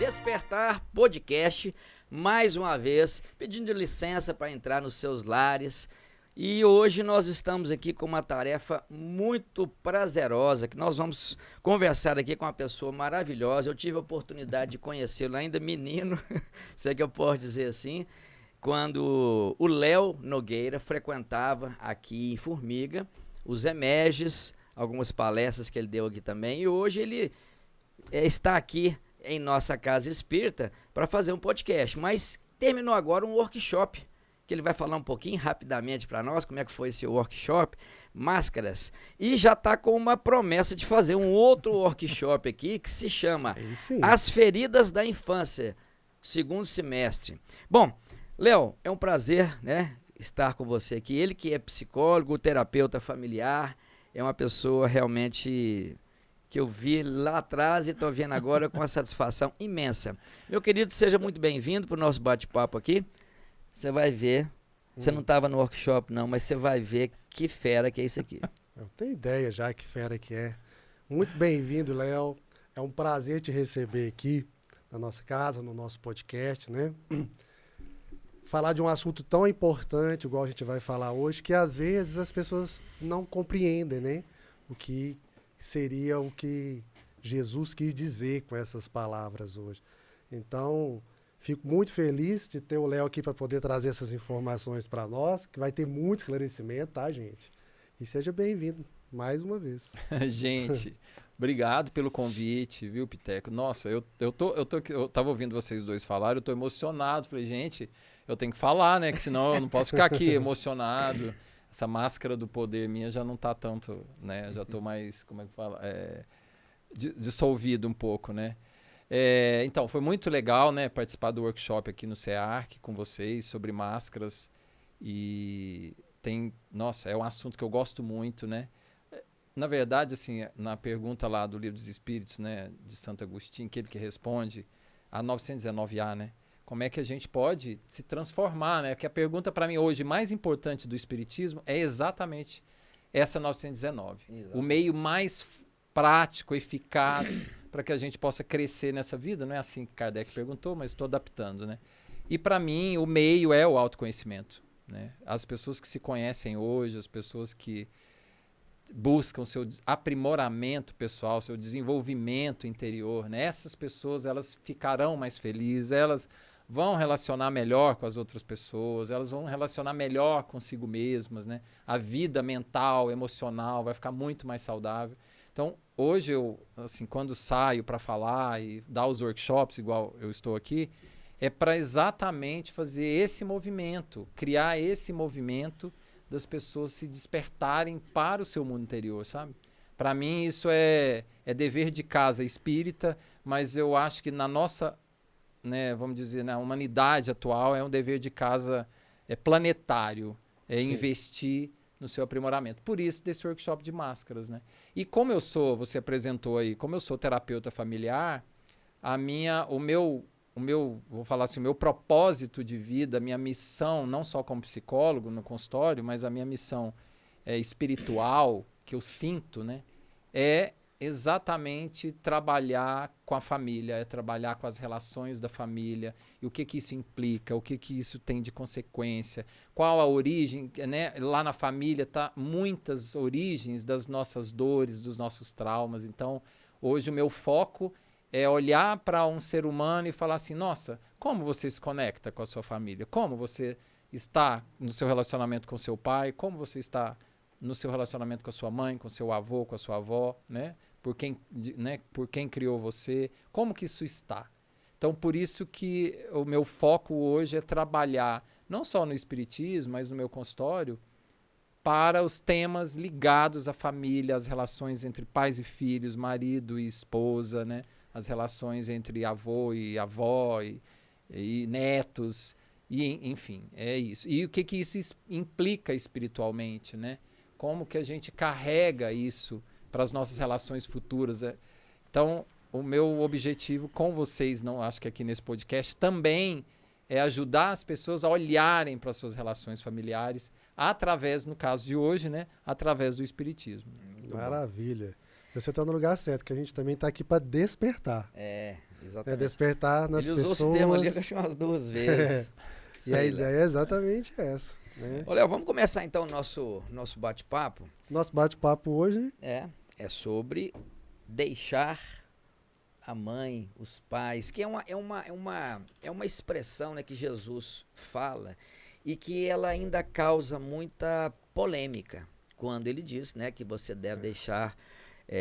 Despertar Podcast, mais uma vez, pedindo licença para entrar nos seus lares. E hoje nós estamos aqui com uma tarefa muito prazerosa, que nós vamos conversar aqui com uma pessoa maravilhosa. Eu tive a oportunidade de conhecê-lo ainda menino, se é que eu posso dizer assim, quando o Léo Nogueira frequentava aqui em Formiga, os Emerges, algumas palestras que ele deu aqui também, e hoje ele está aqui em nossa casa espírita para fazer um podcast, mas terminou agora um workshop, que ele vai falar um pouquinho rapidamente para nós, como é que foi esse workshop, máscaras, e já está com uma promessa de fazer um outro workshop aqui, que se chama As Feridas da Infância, segundo semestre. Bom, Léo, é um prazer, né, estar com você aqui, ele que é psicólogo, terapeuta familiar, é uma pessoa realmente que eu vi lá atrás e estou vendo agora com uma satisfação imensa. Meu querido, seja muito bem-vindo para o nosso bate-papo aqui. Você vai ver, você não estava no workshop não, mas você vai ver que fera que é isso aqui. Eu tenho ideia já que fera que é. Muito bem-vindo, Léo. É um prazer te receber aqui na nossa casa, no nosso podcast, né? Falar de um assunto tão importante, igual a gente vai falar hoje, que às vezes as pessoas não compreendem, né? O que seria o que Jesus quis dizer com essas palavras hoje. Então, fico muito feliz de ter o Léo aqui para poder trazer essas informações para nós, que vai ter muito esclarecimento, tá, gente? E seja bem-vindo mais uma vez. Gente, obrigado pelo convite, viu, Piteco? Nossa, eu tava ouvindo vocês dois falarem, eu tô emocionado. Falei, gente, eu tenho que falar, né? Que senão eu não posso ficar aqui emocionado. Essa máscara do poder minha já não tá tanto, né? Já tô mais, como é que fala? Dissolvido um pouco, né? Então, foi muito legal, né? Participar do workshop aqui no CEARC com vocês sobre máscaras. E nossa, é um assunto que eu gosto muito, né? Na verdade, assim, na pergunta lá do Livro dos Espíritos, né? De Santo Agostinho, aquele que responde, a 919A, né? Como é que a gente pode se transformar, né? Porque a pergunta para mim hoje mais importante do Espiritismo é exatamente essa 919. Exato. O meio mais prático, eficaz para que a gente possa crescer nessa vida. Não é assim que Kardec perguntou, mas estou adaptando, né? E para mim o meio é o autoconhecimento, né? As pessoas que se conhecem hoje, as pessoas que buscam seu aprimoramento pessoal, seu desenvolvimento interior, né? Essas pessoas, elas ficarão mais felizes, elas vão relacionar melhor com as outras pessoas, elas vão relacionar melhor consigo mesmas, né? A vida mental, emocional vai ficar muito mais saudável. Então, hoje eu, assim, quando saio para falar e dar os workshops, igual eu estou aqui, é para exatamente fazer esse movimento, criar esse movimento das pessoas se despertarem para o seu mundo interior, sabe? Para mim isso é dever de casa espírita, mas eu acho que na nossa, né, vamos dizer, na humanidade atual é um dever de casa planetário, investir no seu aprimoramento. Por isso desse workshop de máscaras, né? E como eu sou, você apresentou aí, como eu sou terapeuta familiar, o meu, vou falar assim, o meu propósito de vida, a minha missão, não só como psicólogo no consultório, mas a minha missão espiritual, que eu sinto, né, é exatamente trabalhar com a família, é trabalhar com as relações da família, e o que isso implica, o que isso tem de consequência, qual a origem, né? Lá na família tá muitas origens das nossas dores, dos nossos traumas. Então, hoje o meu foco é olhar para um ser humano e falar assim, nossa, como você se conecta com a sua família? Como você está no seu relacionamento com seu pai? Como você está no seu relacionamento com a sua mãe, com seu avô, com a sua avó, né? Por quem criou você? Como que isso está? Então, por isso que o meu foco hoje é trabalhar, não só no espiritismo, mas no meu consultório, para os temas ligados à família, as relações entre pais e filhos, marido e esposa, né? As relações entre avô e avó e netos, e, enfim, é isso. E o que isso implica espiritualmente, né? Como que a gente carrega isso para as nossas relações futuras. Então, o meu objetivo com vocês, não acho que aqui nesse podcast, também é ajudar as pessoas a olharem para as suas relações familiares através, no caso de hoje, né, através do espiritismo. Maravilha. Você está no lugar certo, que a gente também está aqui para despertar. exatamente. Despertar nas Ele usou pessoas. esse termo ali, eu acho umas 2 vezes. Isso E a aí, Léo. ideia é exatamente essa. Né? Ô, Léo, vamos começar então o nosso bate-papo. Nosso bate-papo hoje É sobre deixar a mãe, os pais, que é uma expressão, né, que Jesus fala e que ela ainda causa muita polêmica quando ele diz, né, que você deve deixar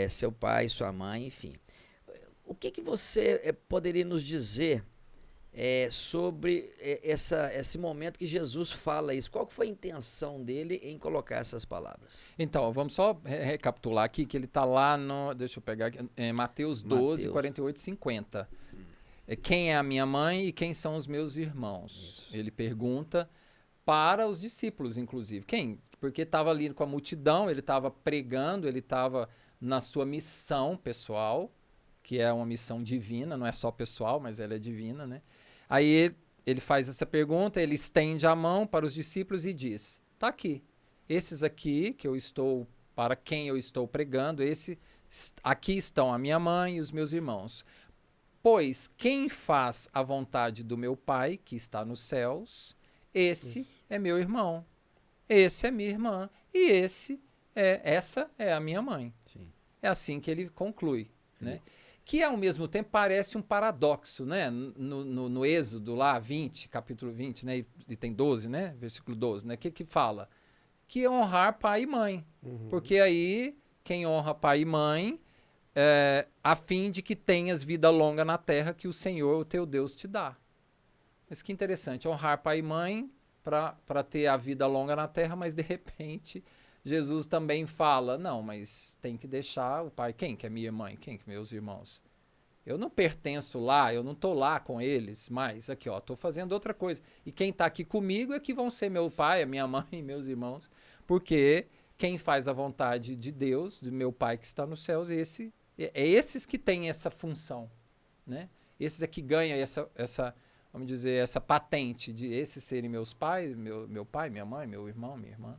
seu pai, sua mãe, enfim. O que você poderia nos dizer sobre esse momento que Jesus fala isso? Qual que foi a intenção dele em colocar essas palavras? Então, vamos só recapitular aqui que ele está lá no. Deixa eu pegar aqui. Mateus 12, 48 e 50. Quem é a minha mãe e quem são os meus irmãos? Isso. Ele pergunta para os discípulos, inclusive. Quem? Porque estava ali com a multidão, ele estava pregando, ele estava na sua missão pessoal, que é uma missão divina, não é só pessoal, mas ela é divina, né? Aí ele faz essa pergunta, ele estende a mão para os discípulos e diz: tá aqui, esses aqui que eu estou, para quem eu estou pregando, aqui estão a minha mãe e os meus irmãos. Pois quem faz a vontade do meu Pai, que está nos céus, esse é meu irmão, esse é minha irmã e essa é a minha mãe. Sim. É assim que ele conclui, né? Que ao mesmo tempo parece um paradoxo, né? No Êxodo lá, 20, capítulo 20, né? E tem 12, né? Versículo 12, né? Que fala? Que é honrar pai e mãe. Uhum. Porque aí, quem honra pai e mãe, a fim de que tenhas vida longa na terra que o Senhor, o teu Deus, te dá. Mas que interessante, honrar pai e mãe para ter a vida longa na terra, mas de repente Jesus também fala, não, mas tem que deixar o pai. Quem que é minha mãe? Quem que é meus irmãos? Eu não pertenço lá, eu não estou lá com eles, mas aqui, ó, estou fazendo outra coisa. E quem está aqui comigo é que vão ser meu pai, a minha mãe e meus irmãos, porque quem faz a vontade de Deus, do meu pai que está nos céus, esses que têm essa função, né? Esses é que ganham essa, vamos dizer, essa patente de esses serem meus pais, meu pai, minha mãe, meu irmão, minha irmã.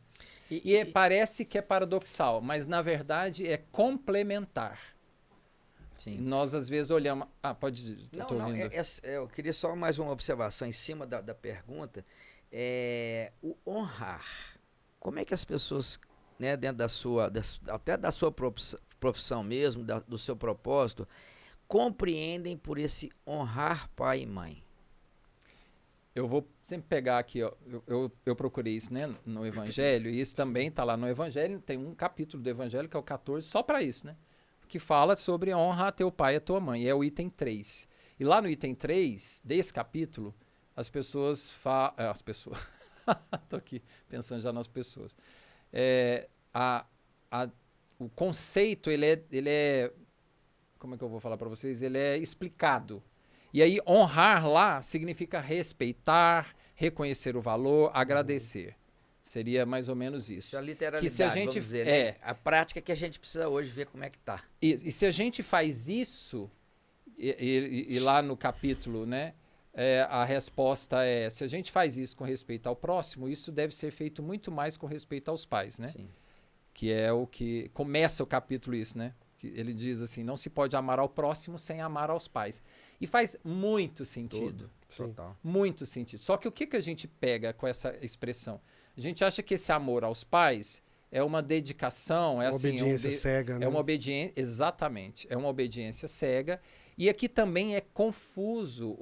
E parece que é paradoxal, mas na verdade é complementar. Sim. Nós às vezes olhamos... pode... Não, eu queria só mais uma observação em cima da pergunta. O honrar. Como é que as pessoas, né, dentro até da sua profissão mesmo, do seu propósito, compreendem por esse honrar pai e mãe? Eu vou sempre pegar aqui, ó, eu procurei isso, né, no Evangelho, e isso também está lá no Evangelho, tem um capítulo do Evangelho, que é o 14, só para isso, né? Que fala sobre honra a teu pai e a tua mãe, é o item 3. E lá no item 3 desse capítulo, as pessoas tô aqui pensando já nas pessoas. O conceito, ele é, como é que eu vou falar para vocês? Ele é explicado. E aí, honrar lá significa respeitar, reconhecer o valor, agradecer. Seria mais ou menos isso. Isso é a literalidade, que se a gente, vamos dizer, né? A prática que a gente precisa hoje ver como é que tá. E se a gente faz isso, e lá no capítulo, né, a resposta é, se a gente faz isso com respeito ao próximo, isso deve ser feito muito mais com respeito aos pais, né? Sim. Que é o que começa o capítulo isso, né? Que ele diz assim, não se pode amar ao próximo sem amar aos pais. E faz muito sentido. Total. Muito sentido. Só que o que a gente pega com essa expressão? A gente acha que esse amor aos pais é uma dedicação, uma obediência cega, né? É uma obediência, exatamente, é uma obediência cega. E aqui também é confuso,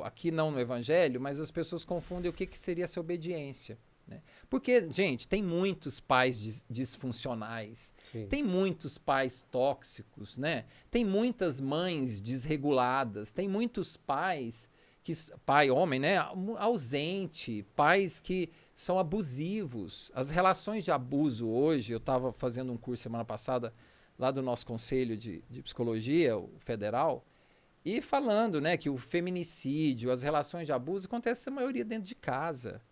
aqui não no Evangelho, mas as pessoas confundem o que seria essa obediência. Né? Porque, gente, tem muitos pais disfuncionais, Sim. Tem muitos pais tóxicos, né? Tem muitas mães desreguladas, tem muitos pais, pai, homem, né? Ausente, pais que são abusivos. As relações de abuso hoje, eu estava fazendo um curso semana passada lá do nosso conselho de psicologia, o federal, e falando, né, que o feminicídio, as relações de abuso acontecem a maioria dentro de casa.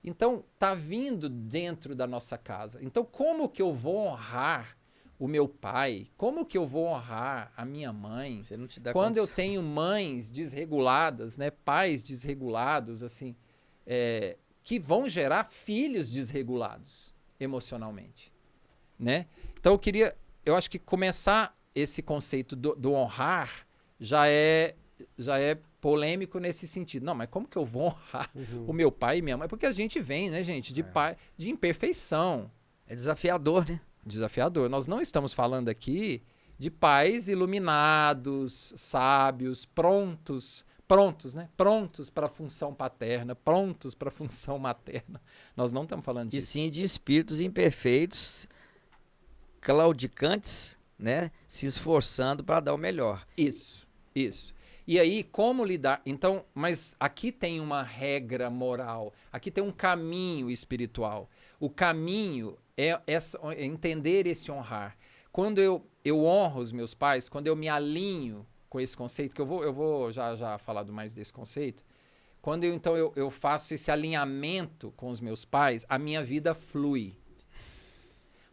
Então, tá vindo dentro da nossa casa. Então, como que eu vou honrar o meu pai? Como que eu vou honrar a minha mãe? Você não te dá quando condição. eu tenho mães desreguladas, né, pais desregulados, assim, que vão gerar filhos desregulados emocionalmente, né? Então, eu acho que começar esse conceito do honrar já é já é polêmico nesse sentido. Não, mas como que eu vou honrar o meu pai e minha mãe? Porque a gente vem, né, gente, de pai, de imperfeição. É desafiador, né? Desafiador. Nós não estamos falando aqui de pais iluminados, sábios, prontos, né? Prontos para a função paterna, prontos para a função materna. Nós não estamos falando E disso. sim de espíritos imperfeitos, claudicantes, né? Se esforçando para dar o melhor. Isso. E aí, como lidar? Então, mas aqui tem uma regra moral, aqui tem um caminho espiritual. O caminho é entender esse honrar. Quando eu honro os meus pais, quando eu me alinho com esse conceito, que eu vou já falar mais desse conceito, quando eu faço esse alinhamento com os meus pais, a minha vida flui.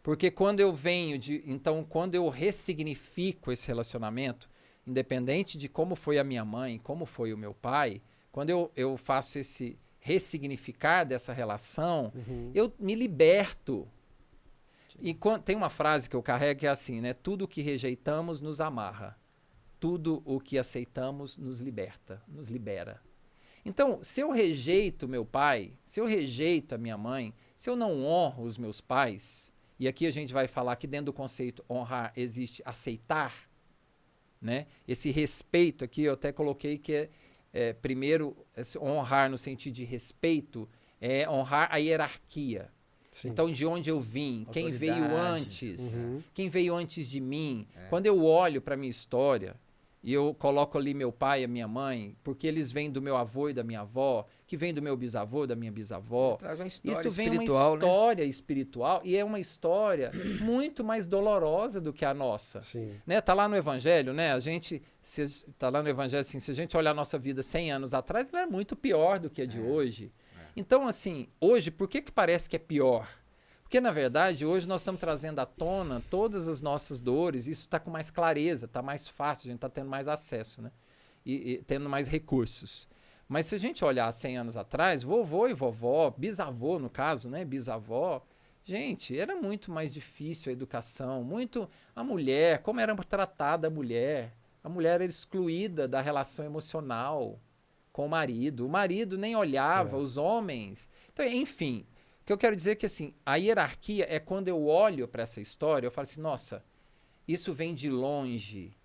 Porque quando eu quando eu ressignifico esse relacionamento, independente de como foi a minha mãe, como foi o meu pai, quando eu faço esse ressignificar dessa relação, eu me liberto. E tem uma frase que eu carrego que é assim, né? Tudo o que rejeitamos nos amarra. Tudo o que aceitamos nos liberta, nos libera. Então, se eu rejeito meu pai, se eu rejeito a minha mãe, se eu não honro os meus pais, e aqui a gente vai falar que dentro do conceito honrar existe aceitar, né? Esse respeito aqui eu até coloquei que primeiro honrar no sentido de respeito é honrar a hierarquia. Sim. Então, de onde eu vim, quem veio antes, quem veio antes de mim. Quando eu olho para a minha história e eu coloco ali meu pai e a minha mãe, porque eles vêm do meu avô e da minha avó, que vem do meu bisavô e da minha bisavó. Traz uma história Isso vem uma espiritual, história espiritual e é uma história muito mais dolorosa do que a nossa. Sim. Né? Tá lá no Evangelho, né? Tá lá no Evangelho assim, se a gente olhar a nossa vida 100 anos atrás, ela é muito pior do que a de hoje. Então, assim, hoje, por que parece que é pior? Porque, na verdade, hoje nós estamos trazendo à tona todas as nossas dores, isso está com mais clareza, está mais fácil, a gente está tendo mais acesso, né? E tendo mais recursos. Mas se a gente olhar 100 anos atrás, vovô e vovó, bisavô no caso, né? Bisavó, gente, era muito mais difícil a educação, a mulher, como era tratada a mulher era excluída da relação emocional com o marido nem olhava os homens. Então, enfim, o que eu quero dizer é que assim, a hierarquia é quando eu olho para essa história, eu falo assim, nossa, isso vem de longe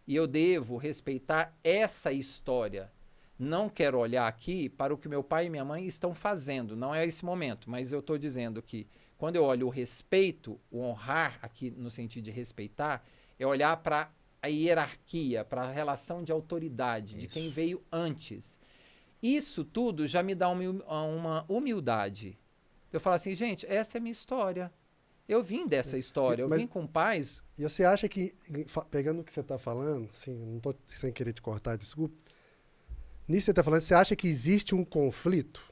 e eu devo respeitar essa história. Não quero olhar aqui para o que meu pai e minha mãe estão fazendo, não é esse momento, mas eu estou dizendo que quando eu olho o respeito, o honrar aqui no sentido de respeitar, é olhar para a hierarquia, para a relação de autoridade, de quem veio antes. Isso tudo já me dá uma humildade. Eu falo assim, gente, essa é a minha história. Eu vim dessa história, eu vim com pais... E você acha que, pegando o que você está falando, assim, não estou sem querer te cortar, desculpa, nisso que você está falando, você acha que existe um conflito?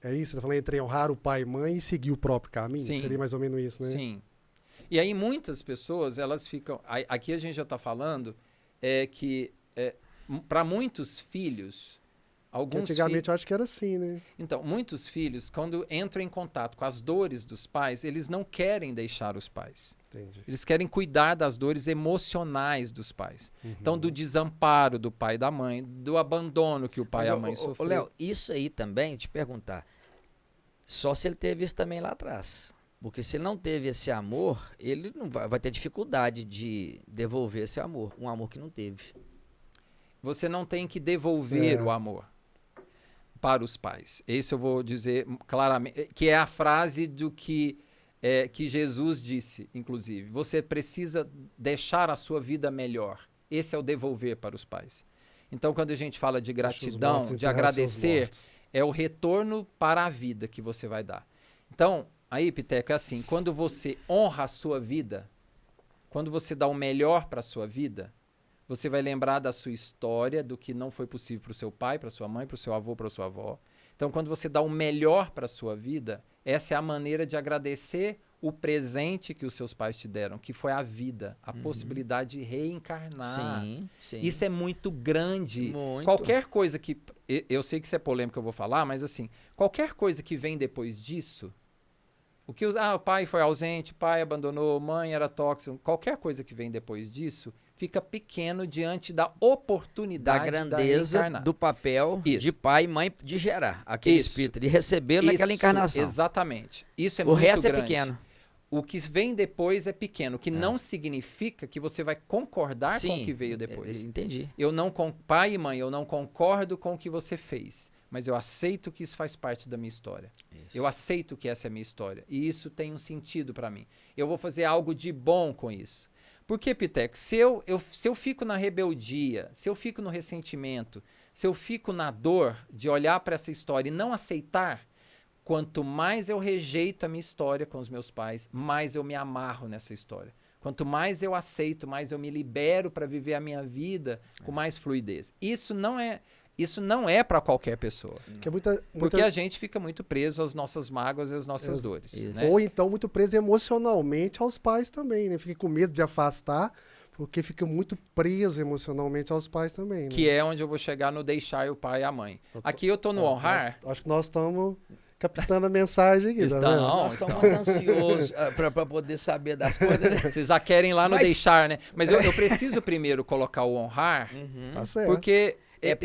É isso? Você está falando entre honrar o pai e mãe e seguir o próprio caminho? Sim. Seria mais ou menos isso, né? Sim. E aí muitas pessoas, elas ficam... Aqui a gente já está falando que para muitos filhos... Antigamente eu acho que era assim, né? Então, muitos filhos, quando entram em contato com as dores dos pais, eles não querem deixar os pais. Entendi. Eles querem cuidar das dores emocionais dos pais. Então, do desamparo do pai e da mãe, do abandono que o pai e a mãe sofreram. Léo, isso aí também, te perguntar, só se ele teve isso também lá atrás. Porque se ele não teve esse amor, ele não vai ter dificuldade de devolver esse amor, um amor que não teve. Você não tem que devolver o amor para os pais. Isso eu vou dizer claramente, que é a frase do que Jesus disse, inclusive. Você precisa deixar a sua vida melhor. Esse é o devolver para os pais. Então, quando a gente fala de gratidão, de agradecer, é o retorno para a vida que você vai dar. Então, aí, Piteco, é assim, quando você honra a sua vida, quando você dá o melhor para a sua vida, você vai lembrar da sua história, do que não foi possível para o seu pai, para sua mãe, para o seu avô, para sua avó. Então, quando você dá o melhor para a sua vida, essa é a maneira de agradecer o presente que os seus pais te deram, que foi a vida, a possibilidade de reencarnar. Sim, sim. Isso é muito grande. Muito. Qualquer coisa que... Eu sei que isso é polêmico que eu vou falar, mas assim, qualquer coisa que vem depois disso, o pai foi ausente, pai abandonou, mãe era tóxico, qualquer coisa que vem depois disso, fica pequeno diante da oportunidade Da grandeza reencarnar. do papel Isso. de pai e mãe de gerar aquele Isso. espírito, de recebê-lo naquela Isso, encarnação. Exatamente. Isso é O muito resto grande. é pequeno. O que vem depois é pequeno, o que não significa que você vai concordar com o que veio depois. Entendi. Pai e mãe, eu não concordo com o que você fez, mas eu aceito que isso faz parte da minha história. Isso. Eu aceito que essa é a minha história e isso tem um sentido para mim. Eu vou fazer algo de bom com isso. Porque, Piteco, se eu fico na rebeldia, se eu fico no ressentimento, se eu fico na dor de olhar para essa história e não aceitar, quanto mais eu rejeito a minha história com os meus pais, mais eu me amarro nessa história. Quanto mais eu aceito, mais eu me libero para viver a minha vida com mais fluidez. Isso não é para qualquer pessoa. Porque a gente fica muito preso às nossas mágoas e às nossas dores. Né? Ou então muito preso emocionalmente aos pais também, né? Fica com medo de afastar, porque fica muito preso emocionalmente aos pais também. Né? Que é onde eu vou chegar no deixar o pai e a mãe. Aqui eu tô no honrar. Acho que nós estamos captando a mensagem aqui. Nós estamos ansiosos para poder saber das coisas. Né? Vocês já querem lá no deixar, né? Mas eu preciso primeiro colocar o honrar, Tá certo. porque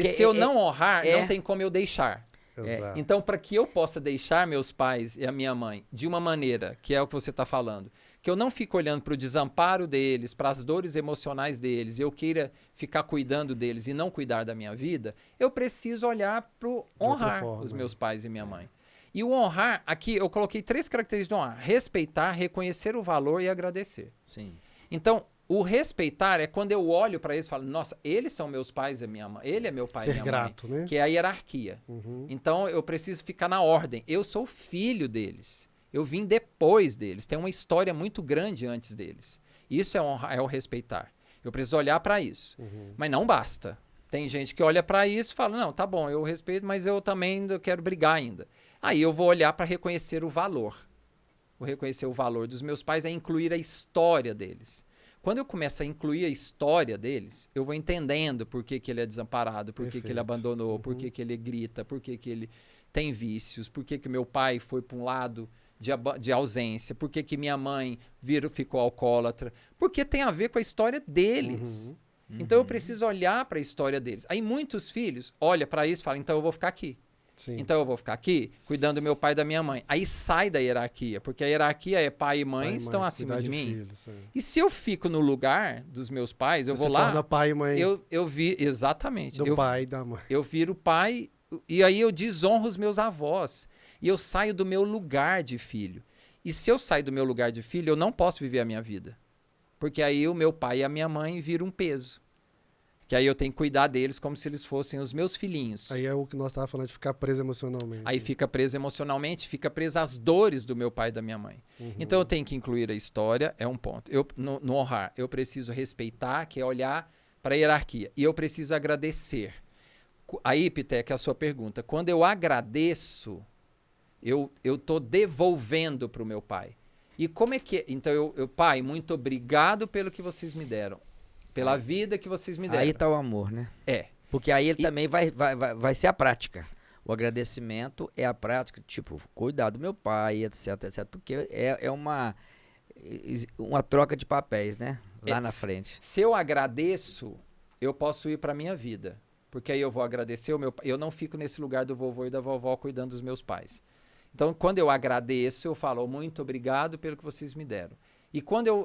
se eu não honrar, não tem como eu deixar. Exato. Então, para que eu possa deixar meus pais e a minha mãe de uma maneira, que é o que você está falando, que eu não fique olhando para o desamparo deles, para as dores emocionais deles, e eu queira ficar cuidando deles e não cuidar da minha vida, eu preciso olhar para honrar os meus pais e minha mãe. E o honrar, aqui eu coloquei 3 características de honrar: respeitar, reconhecer o valor e agradecer. Sim. Então, o respeitar é quando eu olho para eles e falo, nossa, eles são meus pais e minha mãe, ele é meu pai e minha grato, mãe, né? que é a hierarquia. Então, eu preciso ficar na ordem. Eu sou filho deles. Eu vim depois deles. Tem uma história muito grande antes deles. Isso é honrar, é o respeitar. Eu preciso olhar para isso. Mas não basta. Tem gente que olha para isso e fala, não, tá bom, eu respeito, mas eu também quero brigar ainda. Aí eu vou olhar para reconhecer o valor. O reconhecer o valor dos meus pais é incluir a história deles. Quando eu começo a incluir a história deles, eu vou entendendo por que ele é desamparado, por que ele abandonou, por que ele grita, por que ele tem vícios, por que meu pai foi para um lado de ausência, por que minha mãe ficou alcoólatra, porque tem a ver com a história deles. Então eu preciso olhar para a história deles. Aí muitos filhos olham para isso e falam, então eu vou ficar aqui. Sim. Então eu vou ficar aqui cuidando do meu pai e da minha mãe. Aí sai da hierarquia, porque a hierarquia é pai e mãe estão acima de mim. E se eu fico no lugar dos meus pais, eu vou lá. Torna pai e mãe. Eu vi exatamente. Do pai e da mãe. Eu viro pai e aí eu desonro os meus avós. E eu saio do meu lugar de filho. E se eu sair do meu lugar de filho, eu não posso viver a minha vida. Porque aí o meu pai e a minha mãe viram um peso. Que aí eu tenho que cuidar deles como se eles fossem os meus filhinhos. Aí é o que nós estávamos falando, de ficar preso emocionalmente. Aí fica preso emocionalmente, fica preso às dores do meu pai e da minha mãe. Então eu tenho que incluir a história, é um ponto. No honrar, eu preciso respeitar, que é olhar para a hierarquia. E eu preciso agradecer. Aí, Piteco, é a sua pergunta. Quando eu agradeço, eu estou devolvendo para o meu pai. E como é que é? Então, pai, muito obrigado pelo que vocês me deram. Pela vida que vocês me deram. Aí tá o amor, né? É. Porque aí ele também vai ser a prática. O agradecimento é a prática, tipo, cuidar do meu pai, etc, etc. Porque é uma troca de papéis, né? Lá na frente. Se eu agradeço, eu posso ir para minha vida. Porque aí eu vou agradecer o meu pai. Eu não fico nesse lugar do vovô e da vovó cuidando dos meus pais. Então, quando eu agradeço, eu falo, muito obrigado pelo que vocês me deram.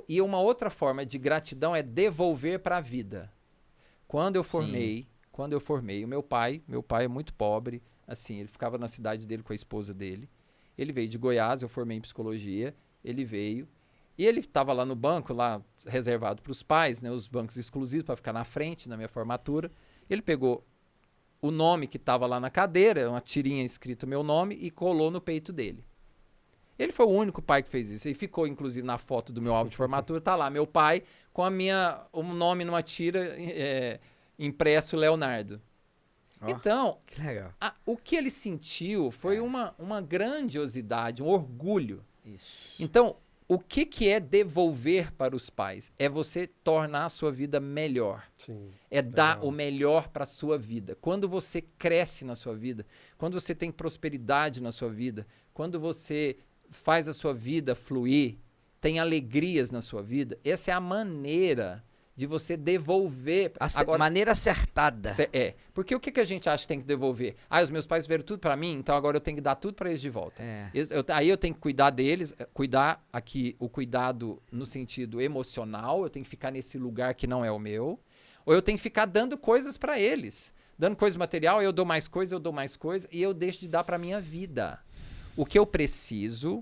E uma outra forma de gratidão é devolver para a vida. Quando eu formei, o meu pai é muito pobre, assim, ele ficava na cidade dele com a esposa dele. Ele veio de Goiás, eu formei em psicologia, ele veio, e ele estava lá no banco, lá reservado para os pais, né, os bancos exclusivos para ficar na frente, na minha formatura. Ele pegou o nome que estava lá na cadeira, uma tirinha escrito meu nome, e colou no peito dele. Ele foi o único pai que fez isso. Ele ficou, inclusive, na foto do meu álbum de formatura, tá lá, meu pai com o nome numa tira impresso Leonardo. Oh, então, que legal. O que ele sentiu foi uma grandiosidade, um orgulho. Isso. Então, o que é devolver para os pais? É você tornar a sua vida melhor. Sim, é dar o melhor para a sua vida. Quando você cresce na sua vida, quando você tem prosperidade na sua vida, quando você faz a sua vida fluir, tem alegrias na sua vida, essa é a maneira de você devolver. Maneira acertada. Porque o que a gente acha que tem que devolver? Os meus pais viram tudo pra mim, então agora eu tenho que dar tudo pra eles de volta. Aí eu tenho que cuidar deles, cuidar aqui, o cuidado no sentido emocional, eu tenho que ficar nesse lugar que não é o meu, ou eu tenho que ficar dando coisas pra eles. Dando coisa material, eu dou mais coisa, e eu deixo de dar pra minha vida. O que eu preciso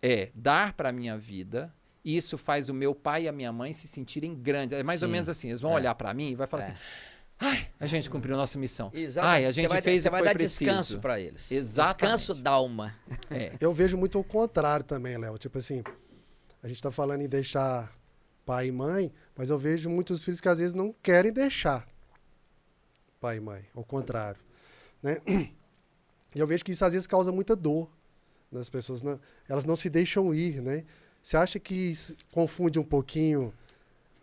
é dar pra minha vida. E isso faz o meu pai e a minha mãe se sentirem grandes. É mais ou menos assim. Eles vão olhar pra mim e vai falar assim: a gente cumpriu a nossa missão. Exatamente. A gente fez o que foi preciso. Você vai dar descanso pra eles. Exatamente. Descanso da alma. Eu vejo muito o contrário também, Léo. Tipo assim, a gente tá falando em deixar pai e mãe, mas eu vejo muitos filhos que às vezes não querem deixar pai e mãe. Ao contrário. Né? E eu vejo que isso às vezes causa muita dor nas pessoas. Né? Elas não se deixam ir, né? Você acha que confunde um pouquinho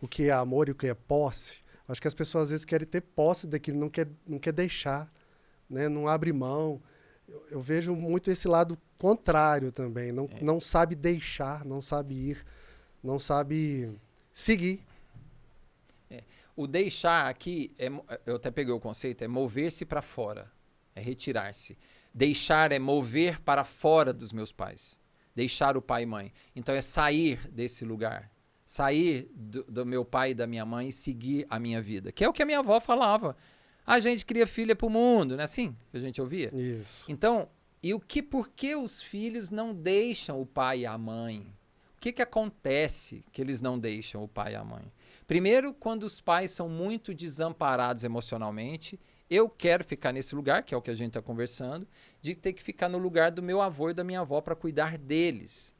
o que é amor e o que é posse? Acho que as pessoas às vezes querem ter posse daquilo, não quer deixar, né? Não abre mão. Eu vejo muito esse lado contrário também. Não sabe deixar, não sabe ir, não sabe seguir. O deixar aqui, eu até peguei o conceito, é mover-se para fora, é retirar-se. Deixar é mover para fora dos meus pais. Deixar o pai e mãe. Então é sair desse lugar. Sair do meu pai e da minha mãe e seguir a minha vida. Que é o que a minha avó falava. A gente cria filha pro mundo, não é assim que a gente ouvia? Isso. Então, por que os filhos não deixam o pai e a mãe? O que acontece que eles não deixam o pai e a mãe? Primeiro, quando os pais são muito desamparados emocionalmente, eu quero ficar nesse lugar, que é o que a gente está conversando, de ter que ficar no lugar do meu avô e da minha avó para cuidar deles.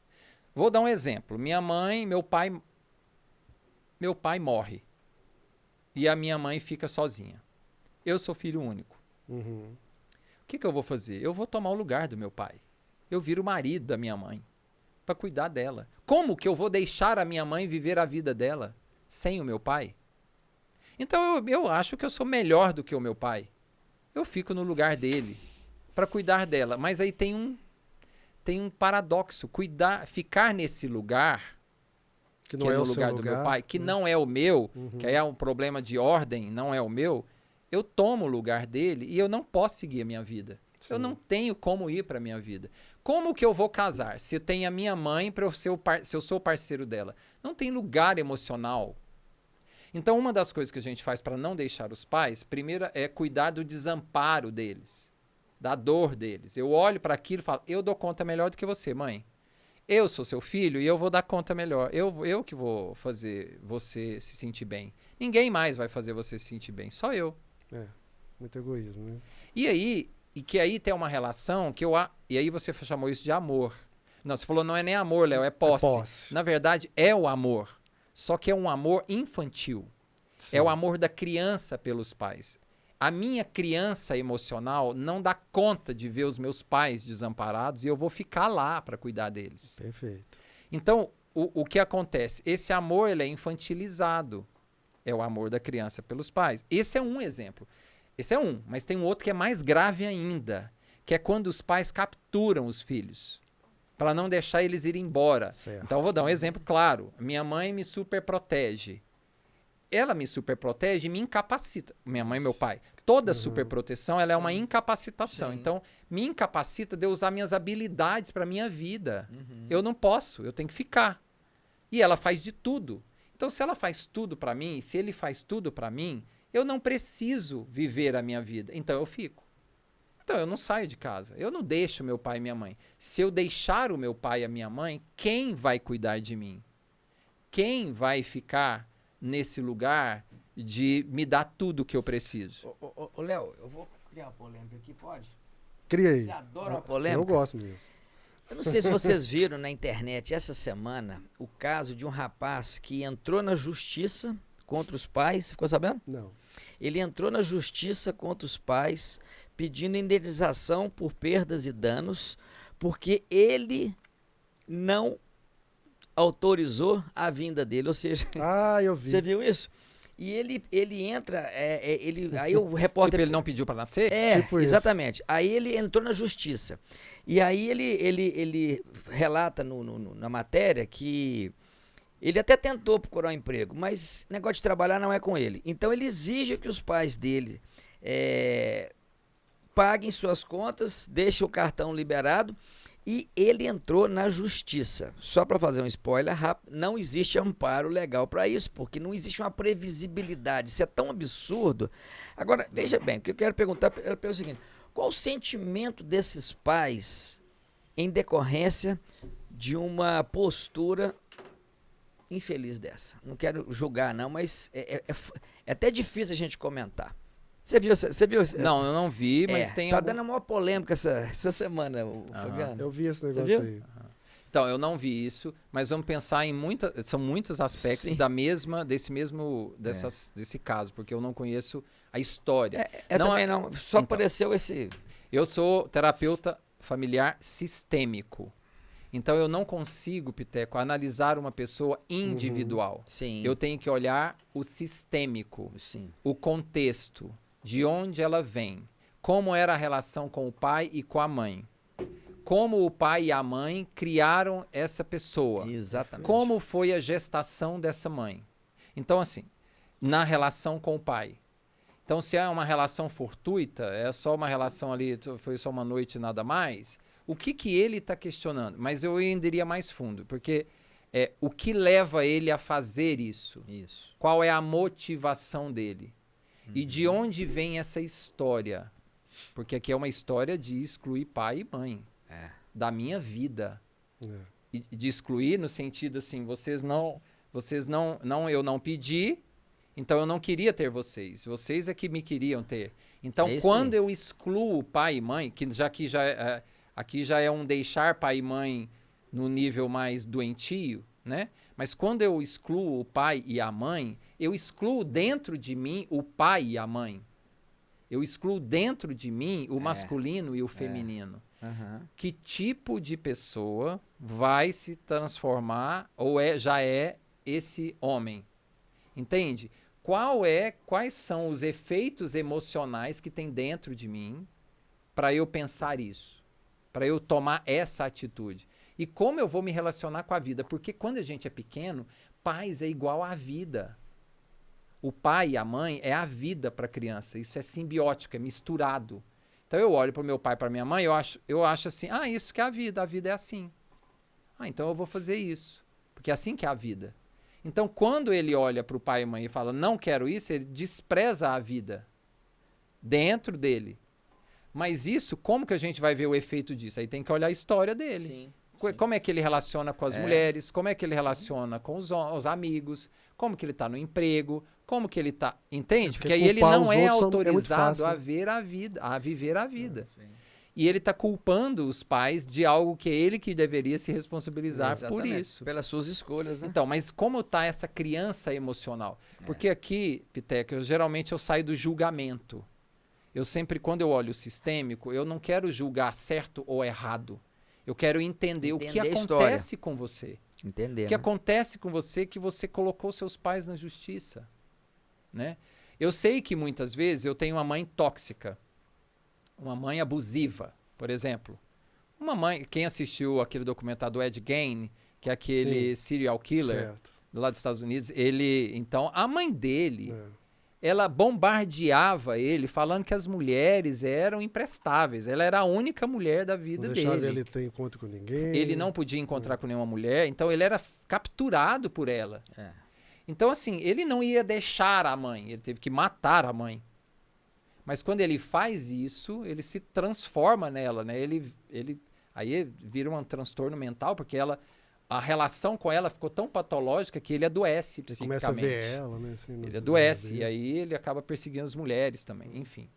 Vou dar um exemplo. Meu pai morre. E a minha mãe fica sozinha. Eu sou filho único. Uhum. O que eu vou fazer? Eu vou tomar o lugar do meu pai. Eu viro o marido da minha mãe para cuidar dela. Como que eu vou deixar a minha mãe viver a vida dela sem o meu pai? Então eu acho que eu sou melhor do que o meu pai. Eu fico no lugar dele para cuidar dela. Mas aí tem um paradoxo. Ficar nesse lugar, que é no lugar do meu pai, que não é o meu, que aí é um problema de ordem, não é o meu, eu tomo o lugar dele e eu não posso seguir a minha vida. Sim. Eu não tenho como ir para a minha vida. Como que eu vou casar se eu tenho a minha mãe se eu sou parceiro dela? Não tem lugar emocional. Então, uma das coisas que a gente faz para não deixar os pais, primeiro é cuidar do desamparo deles, da dor deles. Eu olho para aquilo e falo, eu dou conta melhor do que você, mãe. Eu sou seu filho e eu vou dar conta melhor. Eu que vou fazer você se sentir bem. Ninguém mais vai fazer você se sentir bem, só eu. Muito egoísmo, né? E aí tem uma relação e aí você chamou isso de amor. Não, você falou não é nem amor, Léo, é posse. É posse. Na verdade, é o amor. Só que é um amor infantil. Sim. É o amor da criança pelos pais. A minha criança emocional não dá conta de ver os meus pais desamparados e eu vou ficar lá para cuidar deles. Perfeito. Então, o que acontece? Esse amor ele é infantilizado. É o amor da criança pelos pais. Esse é um exemplo. Esse é um, mas tem um outro que é mais grave ainda, que é quando os pais capturam os filhos para não deixar eles irem embora. Certo. Então, eu vou dar um exemplo claro. Minha mãe me superprotege. Ela me superprotege e me incapacita. Minha mãe e meu pai. Toda superproteção ela é uma incapacitação. Sim. Então, me incapacita de eu usar minhas habilidades para a minha vida. Eu não posso, eu tenho que ficar. E ela faz de tudo. Então, se ela faz tudo para mim, se ele faz tudo para mim, eu não preciso viver a minha vida. Então, eu fico. Então, eu não saio de casa. Eu não deixo meu pai e minha mãe. Se eu deixar o meu pai e a minha mãe, quem vai cuidar de mim? Quem vai ficar nesse lugar de me dar tudo o que eu preciso? Ô Léo, eu vou criar uma polêmica aqui, pode? Cria aí. Você adora uma polêmica? Eu gosto mesmo. Eu não sei se vocês viram na internet essa semana o caso de um rapaz que entrou na justiça contra os pais. Ficou sabendo? Não. Ele entrou na justiça contra os pais pedindo indenização por perdas e danos porque ele não autorizou a vinda dele, ou seja... eu vi. Você viu isso? E ele entra, aí o repórter... Tipo, ele não pediu para nascer? Tipo exatamente. Isso. Aí ele entrou na justiça. E aí ele relata na matéria que Ele até tentou procurar um emprego, mas negócio de trabalhar não é com ele. Então ele exige que os pais dele paguem suas contas, deixem o cartão liberado, e ele entrou na justiça. Só para fazer um spoiler rápido, não existe amparo legal para isso, porque não existe uma previsibilidade. Isso é tão absurdo. Agora, veja bem, o que eu quero perguntar é o seguinte: qual o sentimento desses pais em decorrência de uma postura infeliz dessa? Não quero julgar não, mas é até difícil a gente comentar. Você viu? Não, eu não vi, mas tem tá dando uma polêmica essa semana, Fabiano. Eu vi esse negócio aí. Então, eu não vi isso, mas vamos pensar em são muitos aspectos desse caso, porque eu não conheço a história. Também não, só então, apareceu esse... Eu sou terapeuta familiar sistêmico. Então, eu não consigo, Piteco, analisar uma pessoa individual. Sim. Eu tenho que olhar o sistêmico, Sim. o contexto, de onde ela vem, como era a relação com o pai e com a mãe, como o pai e a mãe criaram essa pessoa, Exatamente. como foi a gestação dessa mãe. Então, assim, na relação com o pai. Então, se é uma relação fortuita, é só uma relação ali, foi só uma noite e nada mais, o que ele está questionando? Mas eu ainda iria mais fundo, porque o que leva ele a fazer isso? Isso. Qual é a motivação dele? E de onde vem essa história? Porque aqui é uma história de excluir pai e mãe da minha vida. E de excluir no sentido assim, eu não pedi, então eu não queria ter vocês. Vocês é que me queriam ter. Então, quando eu excluo pai e mãe, que aqui já é um deixar pai e mãe no nível mais doentio, né? Mas quando eu excluo o pai e a mãe, eu excluo dentro de mim o pai e a mãe. Eu excluo dentro de mim o masculino e o feminino. Que tipo de pessoa vai se transformar ou já é esse homem? Entende? Quais são os efeitos emocionais que tem dentro de mim para eu pensar isso? Para eu tomar essa atitude? E como eu vou me relacionar com a vida? Porque quando a gente é pequeno, pais é igual à vida. O pai e a mãe é a vida para a criança. Isso é simbiótico, é misturado. Então eu olho para o meu pai e para minha mãe, eu acho assim, isso que é a vida é assim. Então eu vou fazer isso, porque é assim que é a vida. Então quando ele olha para o pai e mãe e fala, não quero isso, ele despreza a vida dentro dele. Mas isso, como que a gente vai ver o efeito disso? Aí tem que olhar a história dele. Sim. Como é que ele relaciona com as mulheres, como é que ele relaciona com os amigos, como que ele está no emprego, como que ele está... Entende? Porque aí ele não é autorizado a ver a vida, a viver a vida. E ele está culpando os pais de algo que é ele que deveria se responsabilizar por isso. Pelas suas escolhas, né? Então, mas como está essa criança emocional? Porque aqui, Piteca, geralmente eu saio do julgamento. Eu sempre, quando eu olho o sistêmico, eu não quero julgar certo ou errado. Eu quero entender o que acontece com você. Entender. O que acontece com você que você colocou seus pais na justiça, né? Eu sei que muitas vezes eu tenho uma mãe tóxica, uma mãe abusiva, por exemplo. Uma mãe, quem assistiu aquele documentário do Ed Gein, que é aquele serial killer lá dos Estados Unidos, então a mãe dele, ela bombardeava ele falando que as mulheres eram imprestáveis. Ela era a única mulher da vida dele. Não deixava ele ter encontro com ninguém. Ele não podia encontrar com nenhuma mulher, então ele era capturado por ela. Então, assim, ele não ia deixar a mãe, ele teve que matar a mãe. Mas quando ele faz isso, ele se transforma nela, né? Aí vira um transtorno mental, porque a relação com ela ficou tão patológica que ele adoece psiquicamente. Ele começa a ver ela, né? Assim, ele adoece, e aí ele acaba perseguindo as mulheres também, enfim.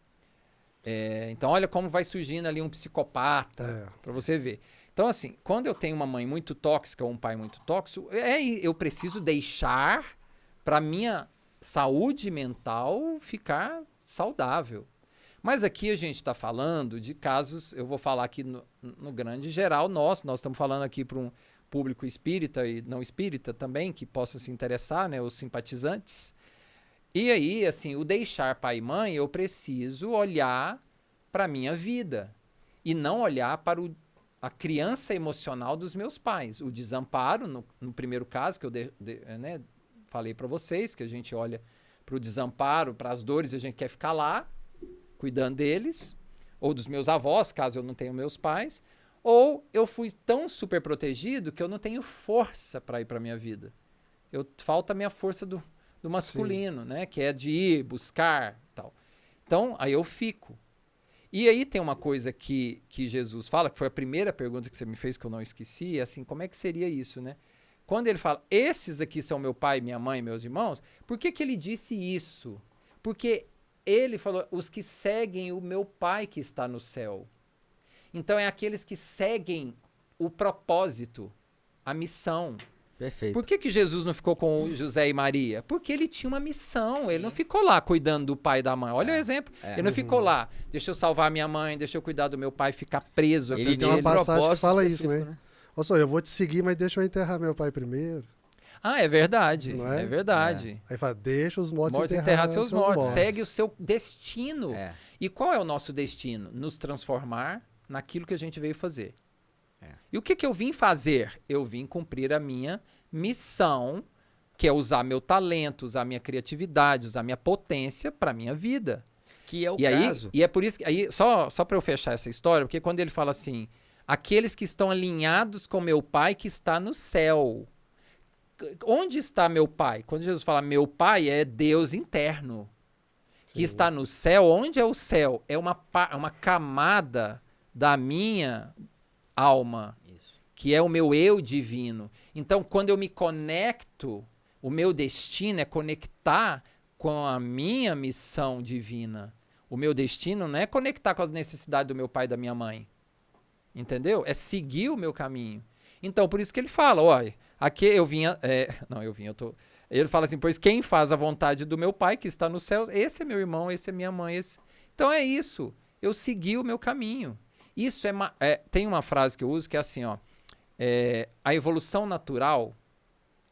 Então, olha como vai surgindo ali um psicopata, para você ver. Então, assim, quando eu tenho uma mãe muito tóxica ou um pai muito tóxico, eu preciso deixar para minha saúde mental ficar saudável. Mas aqui a gente está falando de casos, eu vou falar aqui no grande geral nós estamos falando aqui para um público espírita e não espírita também, que possam se interessar, né, os simpatizantes. E aí, assim, o deixar pai e mãe, eu preciso olhar para a minha vida e não olhar para a criança emocional dos meus pais. O desamparo, no primeiro caso, que eu né, falei para vocês, que a gente olha para o desamparo, para as dores, e a gente quer ficar lá, cuidando deles, ou dos meus avós, caso eu não tenha meus pais, ou eu fui tão super protegido que eu não tenho força para ir para minha vida. Falta a minha força do masculino, né? Que é de ir, buscar, tal. Então, aí eu fico. E aí tem uma coisa que Jesus fala, que foi a primeira pergunta que você me fez, que eu não esqueci, é assim, como é que seria isso, né? Quando ele fala, esses aqui são meu pai, minha mãe, meus irmãos, por que ele disse isso? Porque ele falou, os que seguem o meu pai que está no céu. Então, é aqueles que seguem o propósito, a missão. Perfeito. Por que Jesus não ficou com o José e Maria? Porque ele tinha uma missão. Sim. Ele não ficou lá cuidando do pai e da mãe. Olha o exemplo. Ele não ficou lá, deixa eu salvar minha mãe, deixa eu cuidar do meu pai, ficar preso aqui. Ele tem uma passagem que fala isso, né? Olha só, eu vou te seguir, mas deixa eu enterrar meu pai primeiro. Ah, é verdade. Não é? É verdade. Aí fala, deixa os mortos enterrar seus mortos. Segue o seu destino. É. E qual é o nosso destino? Nos transformar naquilo que a gente veio fazer. E o que eu vim fazer? Eu vim cumprir a minha missão, que é usar meu talento, usar minha criatividade, usar minha potência para minha vida. Que é o caso. E é por isso que aí só para eu fechar essa história, porque quando ele fala assim, aqueles que estão alinhados com meu pai que está no céu. Onde está meu pai? Quando Jesus fala meu pai, é Deus interno. Que está no céu. Onde é o céu? É uma camada da minha alma, que é o meu eu divino. Então, quando eu me conecto, o meu destino é conectar com a minha missão divina. O meu destino não é conectar com as necessidades do meu pai e da minha mãe. Entendeu? É seguir o meu caminho. Então, por isso que ele fala, olha, aqui eu vinha... Ele fala assim, pois quem faz a vontade do meu pai, que está no céu, esse é meu irmão, esse é minha mãe. Então, é isso. Eu segui o meu caminho. Isso tem uma frase que eu uso que é assim, ó, a evolução natural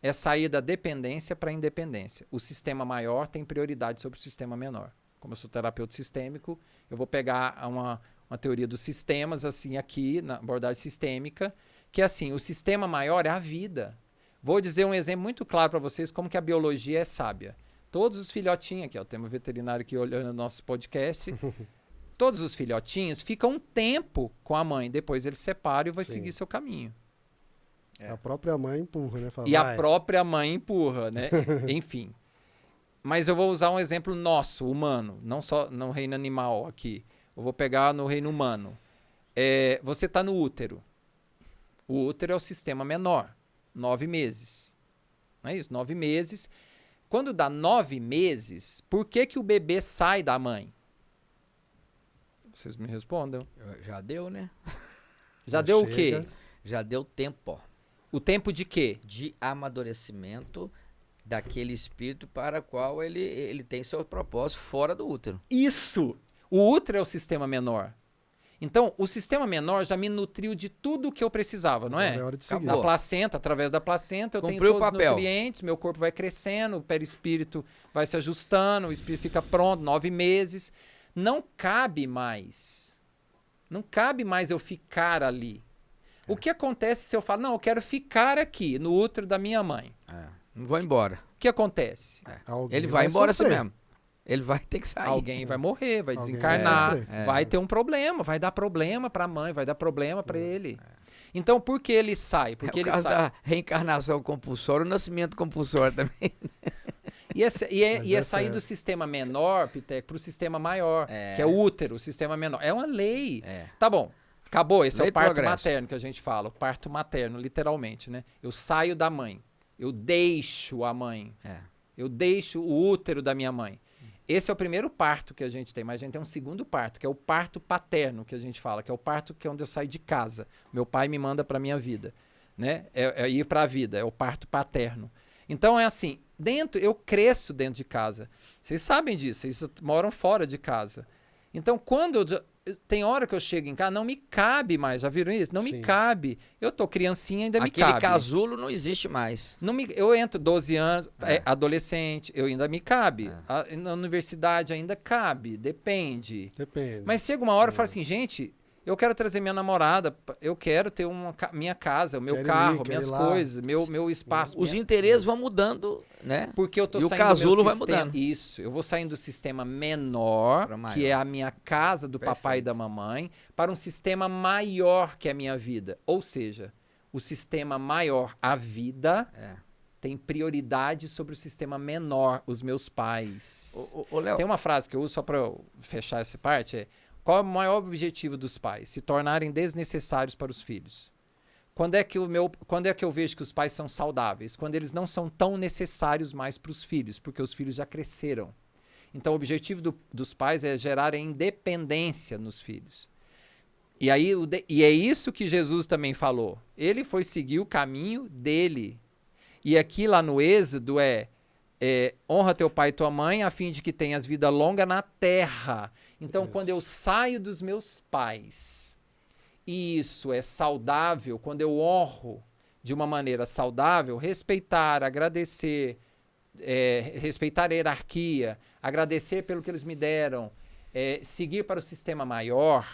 é sair da dependência para a independência. O sistema maior tem prioridade sobre o sistema menor. Como eu sou terapeuta sistêmico, eu vou pegar uma teoria dos sistemas, assim, aqui, na abordagem sistêmica, que é assim, o sistema maior é a vida. Vou dizer um exemplo muito claro para vocês como que a biologia é sábia. Todos os filhotinhos aqui, ó, temos um veterinário aqui olhando o nosso podcast... Todos os filhotinhos ficam um tempo com a mãe, depois eles separam e vai seguir seu caminho. A própria mãe empurra, né? Fala, a própria mãe empurra, né? Enfim. Mas eu vou usar um exemplo nosso, humano, não só no reino animal aqui. Eu vou pegar no reino humano. Você está no útero. O útero é o sistema menor, 9 meses. Não é isso? 9 meses. Quando dá 9 meses, por que o bebê sai da mãe? Vocês me respondam. Já deu, né? Já deu o quê? Já deu tempo. O tempo de quê? De amadurecimento daquele espírito para o qual ele tem seu propósito fora do útero. Isso! O útero é o sistema menor. Então, o sistema menor já me nutriu de tudo o que eu precisava, não é? É hora de seguir. Da placenta, através da placenta, eu Cumpriu tenho todos o papel. Os nutrientes, meu corpo vai crescendo, o perispírito vai se ajustando, o espírito fica pronto, 9 meses. Não cabe mais eu ficar ali. O que acontece se eu falo, não, eu quero ficar aqui, no útero da minha mãe? Não vou embora. O que acontece? Ele vai embora assim mesmo. Ele vai ter que sair. Alguém vai morrer, vai desencarnar, vai ter um problema, vai dar problema para a mãe, vai dar problema para ele. Então, por que ele sai? Porque ele sai da reencarnação compulsória, o nascimento compulsório também. E é sair do sistema menor, Piteco, para o sistema maior, que é o útero, o sistema menor. É uma lei. Tá bom, acabou. Esse é o parto materno que a gente fala. O parto materno, literalmente, né? Eu saio da mãe. Eu deixo a mãe. Eu deixo o útero da minha mãe. Esse é o primeiro parto que a gente tem, mas a gente tem um segundo parto, que é o parto paterno, que a gente fala, que é o parto que é onde eu saio de casa. Meu pai me manda para minha vida, né? É ir para a vida, é o parto paterno. Então é assim, eu cresço dentro de casa. Vocês sabem disso, vocês moram fora de casa. Então quando tem hora que eu chego em casa, não me cabe mais, já viram isso? Não me cabe. Eu tô criancinha, ainda me cabe. Aquele casulo não existe mais. Eu entro 12 anos, adolescente, eu ainda me cabe. Na universidade ainda cabe, depende. Depende. Mas chega uma hora e falo assim, gente, Eu quero trazer minha namorada, eu quero ter minha casa, o meu Quero ir, carro, quero minhas ir lá. coisas, meu espaço. Os interesses vão mudando, né? Porque eu tô E o saindo do casulo meu vai sistema. mudando. Isso, eu vou saindo do sistema menor, Pra maior. que é a minha casa do papai e Perfeito. da mamãe, para um sistema maior que é a minha vida. Ou seja, o sistema maior, a vida, É. tem prioridade sobre o sistema menor, os meus pais. Ô, Léo, Tem uma frase que eu uso só para fechar essa parte, é: qual é o maior objetivo dos pais? Se tornarem desnecessários para os filhos. Quando é que eu vejo que os pais são saudáveis? Quando eles não são tão necessários mais para os filhos, porque os filhos já cresceram. Então o objetivo dos pais é gerar a independência nos filhos. E é isso que Jesus também falou. Ele foi seguir o caminho dele. E aqui lá no Êxodo honra teu pai e tua mãe, a fim de que tenhas vida longa na terra. Então, quando eu saio dos meus pais, e isso é saudável, quando eu honro de uma maneira saudável, respeitar, agradecer, respeitar a hierarquia, agradecer pelo que eles me deram, seguir para o sistema maior,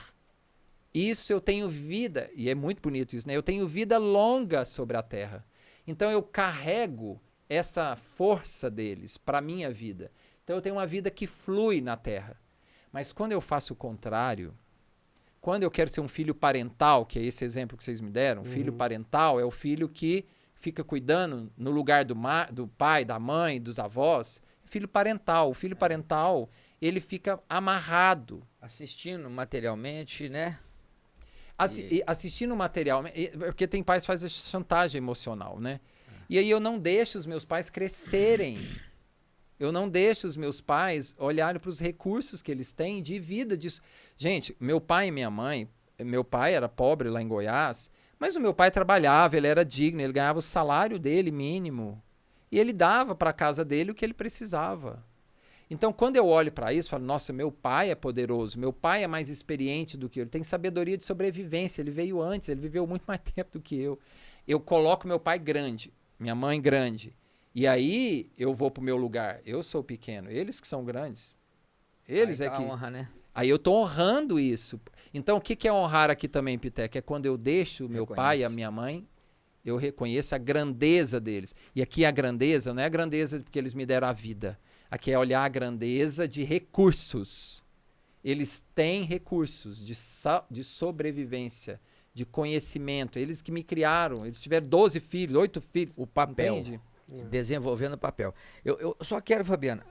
isso eu tenho vida, e é muito bonito isso, né? Eu tenho vida longa sobre a terra. Então eu carrego essa força deles para a minha vida. Então eu tenho uma vida que flui na terra. Mas quando eu faço o contrário, quando eu quero ser um filho parental, que é esse exemplo que vocês me deram, filho parental é o filho que fica cuidando no lugar do pai, da mãe, dos avós. Filho parental. O filho parental, ele fica amarrado. assistindo materialmente, né? Assistindo material, porque tem pais que fazem chantagem emocional, né? E aí eu não deixo os meus pais crescerem. Eu não deixo os meus pais olharem para os recursos que eles têm de vida. Gente, meu pai e minha mãe, meu pai era pobre lá em Goiás, mas o meu pai trabalhava, ele era digno, ele ganhava o salário dele mínimo. E ele dava para a casa dele o que ele precisava. Então, quando eu olho para isso, eu falo, nossa, meu pai é poderoso, meu pai é mais experiente do que eu, ele tem sabedoria de sobrevivência, ele veio antes, ele viveu muito mais tempo do que eu. Eu coloco meu pai grande, minha mãe grande, e aí eu vou pro meu lugar. Eu sou pequeno, eles que são grandes. Eles Aí dá honra, né? Aí eu tô honrando isso. Então, o que é honrar aqui também, Pitec? É quando eu deixo o meu pai e a minha mãe, eu reconheço a grandeza deles. E aqui a grandeza não é a grandeza porque eles me deram a vida. Aqui é olhar a grandeza de recursos. Eles têm recursos de sobrevivência, de conhecimento. Eles que me criaram. Eles tiveram 12 filhos, 8 filhos. O papel. Entende? Desenvolvendo o papel. Eu só quero, Fabiana,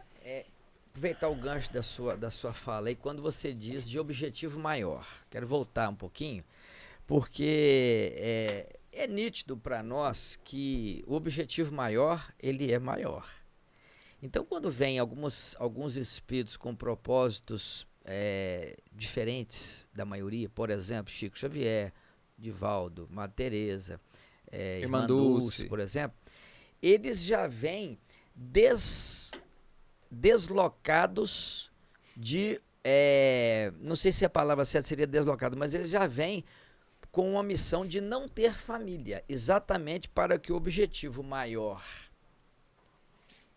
aproveitar o gancho da sua fala aí, quando você diz de objetivo maior. Quero voltar um pouquinho, porque é nítido para nós que o objetivo maior, ele é maior. Então, quando vem alguns espíritos com propósitos diferentes da maioria, por exemplo, Chico Xavier, Divaldo, Madre Teresa, Irmã Dulce, por exemplo, eles já vêm deslocados de, não sei se a palavra certa seria deslocado, mas eles já vêm com uma missão de não ter família, exatamente para que o objetivo maior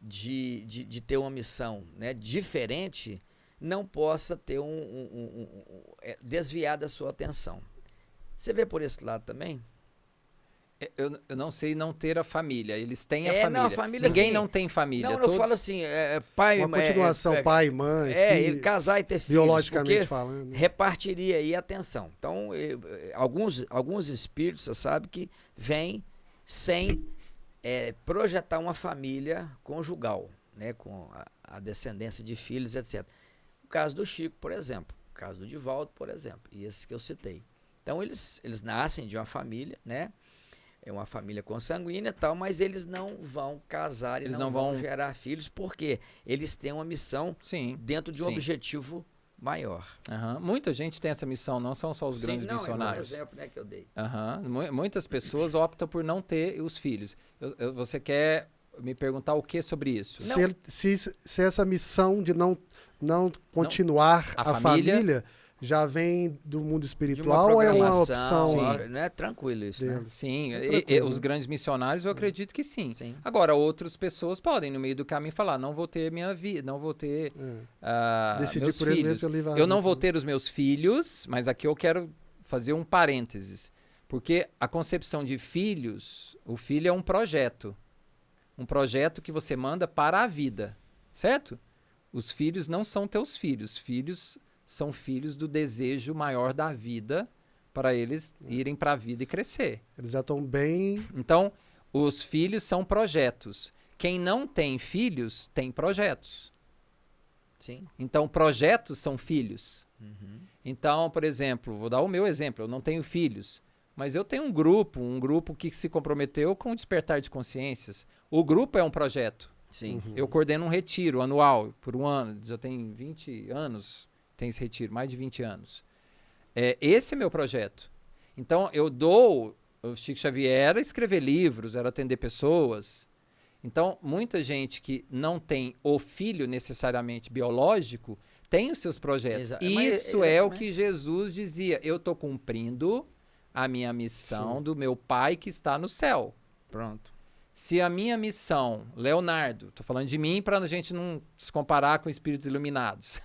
de ter uma missão, né, diferente não possa ter desviar da sua atenção. Você vê por esse lado também? Eu não sei não ter a família. Eles têm a família. Não, a família. Ninguém sim. não tem família. Não, Todos... eu falo assim, pai... Uma continuação, pai, mãe, filho, ele casar e ter filhos. biologicamente falando. Repartiria aí a atenção. Então, alguns espíritos, você sabe, que vêm sem projetar uma família conjugal, né, com a descendência de filhos, etc. O caso do Chico, por exemplo. O caso do Divaldo, por exemplo. E esse que eu citei. Então, eles nascem de uma família, né? É uma família consanguínea e tal, mas eles não vão casar e não vão gerar filhos, porque eles têm uma missão dentro de um objetivo maior. Muita gente tem essa missão, não são só os grandes missionários. É um exemplo, né, que eu dei. Muitas pessoas optam por não ter os filhos. Você quer me perguntar o que sobre isso? Se essa missão de não continuar a família já vem do mundo espiritual ou é uma opção? Não é tranquilo isso, né? Sim, os grandes missionários eu acredito que sim. Agora, outras pessoas podem, no meio do caminho, falar, não vou ter minha vida, não vou ter decidir meus por filhos. ele mesmo, eu não vou ter os meus filhos, mas aqui eu quero fazer um parênteses. Porque a concepção de filhos, o filho é um projeto. Um projeto que você manda para a vida, certo? Os filhos não são teus filhos. Filhos são filhos do desejo maior da vida para eles irem para a vida e crescer. Eles já estão bem... Então, os filhos são projetos. Quem não tem filhos, tem projetos. Sim. Então, projetos são filhos. Então, por exemplo, vou dar o meu exemplo. Eu não tenho filhos, mas eu tenho um grupo que se comprometeu com o despertar de consciências. O grupo é um projeto. Sim. Eu coordeno um retiro anual por um ano. Já tem 20 anos, tem esse retiro, mais de 20 anos. Esse é meu projeto. Então, eu dou... O Chico Xavier era escrever livros, era atender pessoas. Então, muita gente que não tem o filho necessariamente biológico tem os seus projetos. Isso é o que Jesus dizia. Eu estou cumprindo a minha missão do meu Pai que está no céu. Pronto. Se a minha missão, Leonardo, estou falando de mim para a gente não se comparar com espíritos iluminados.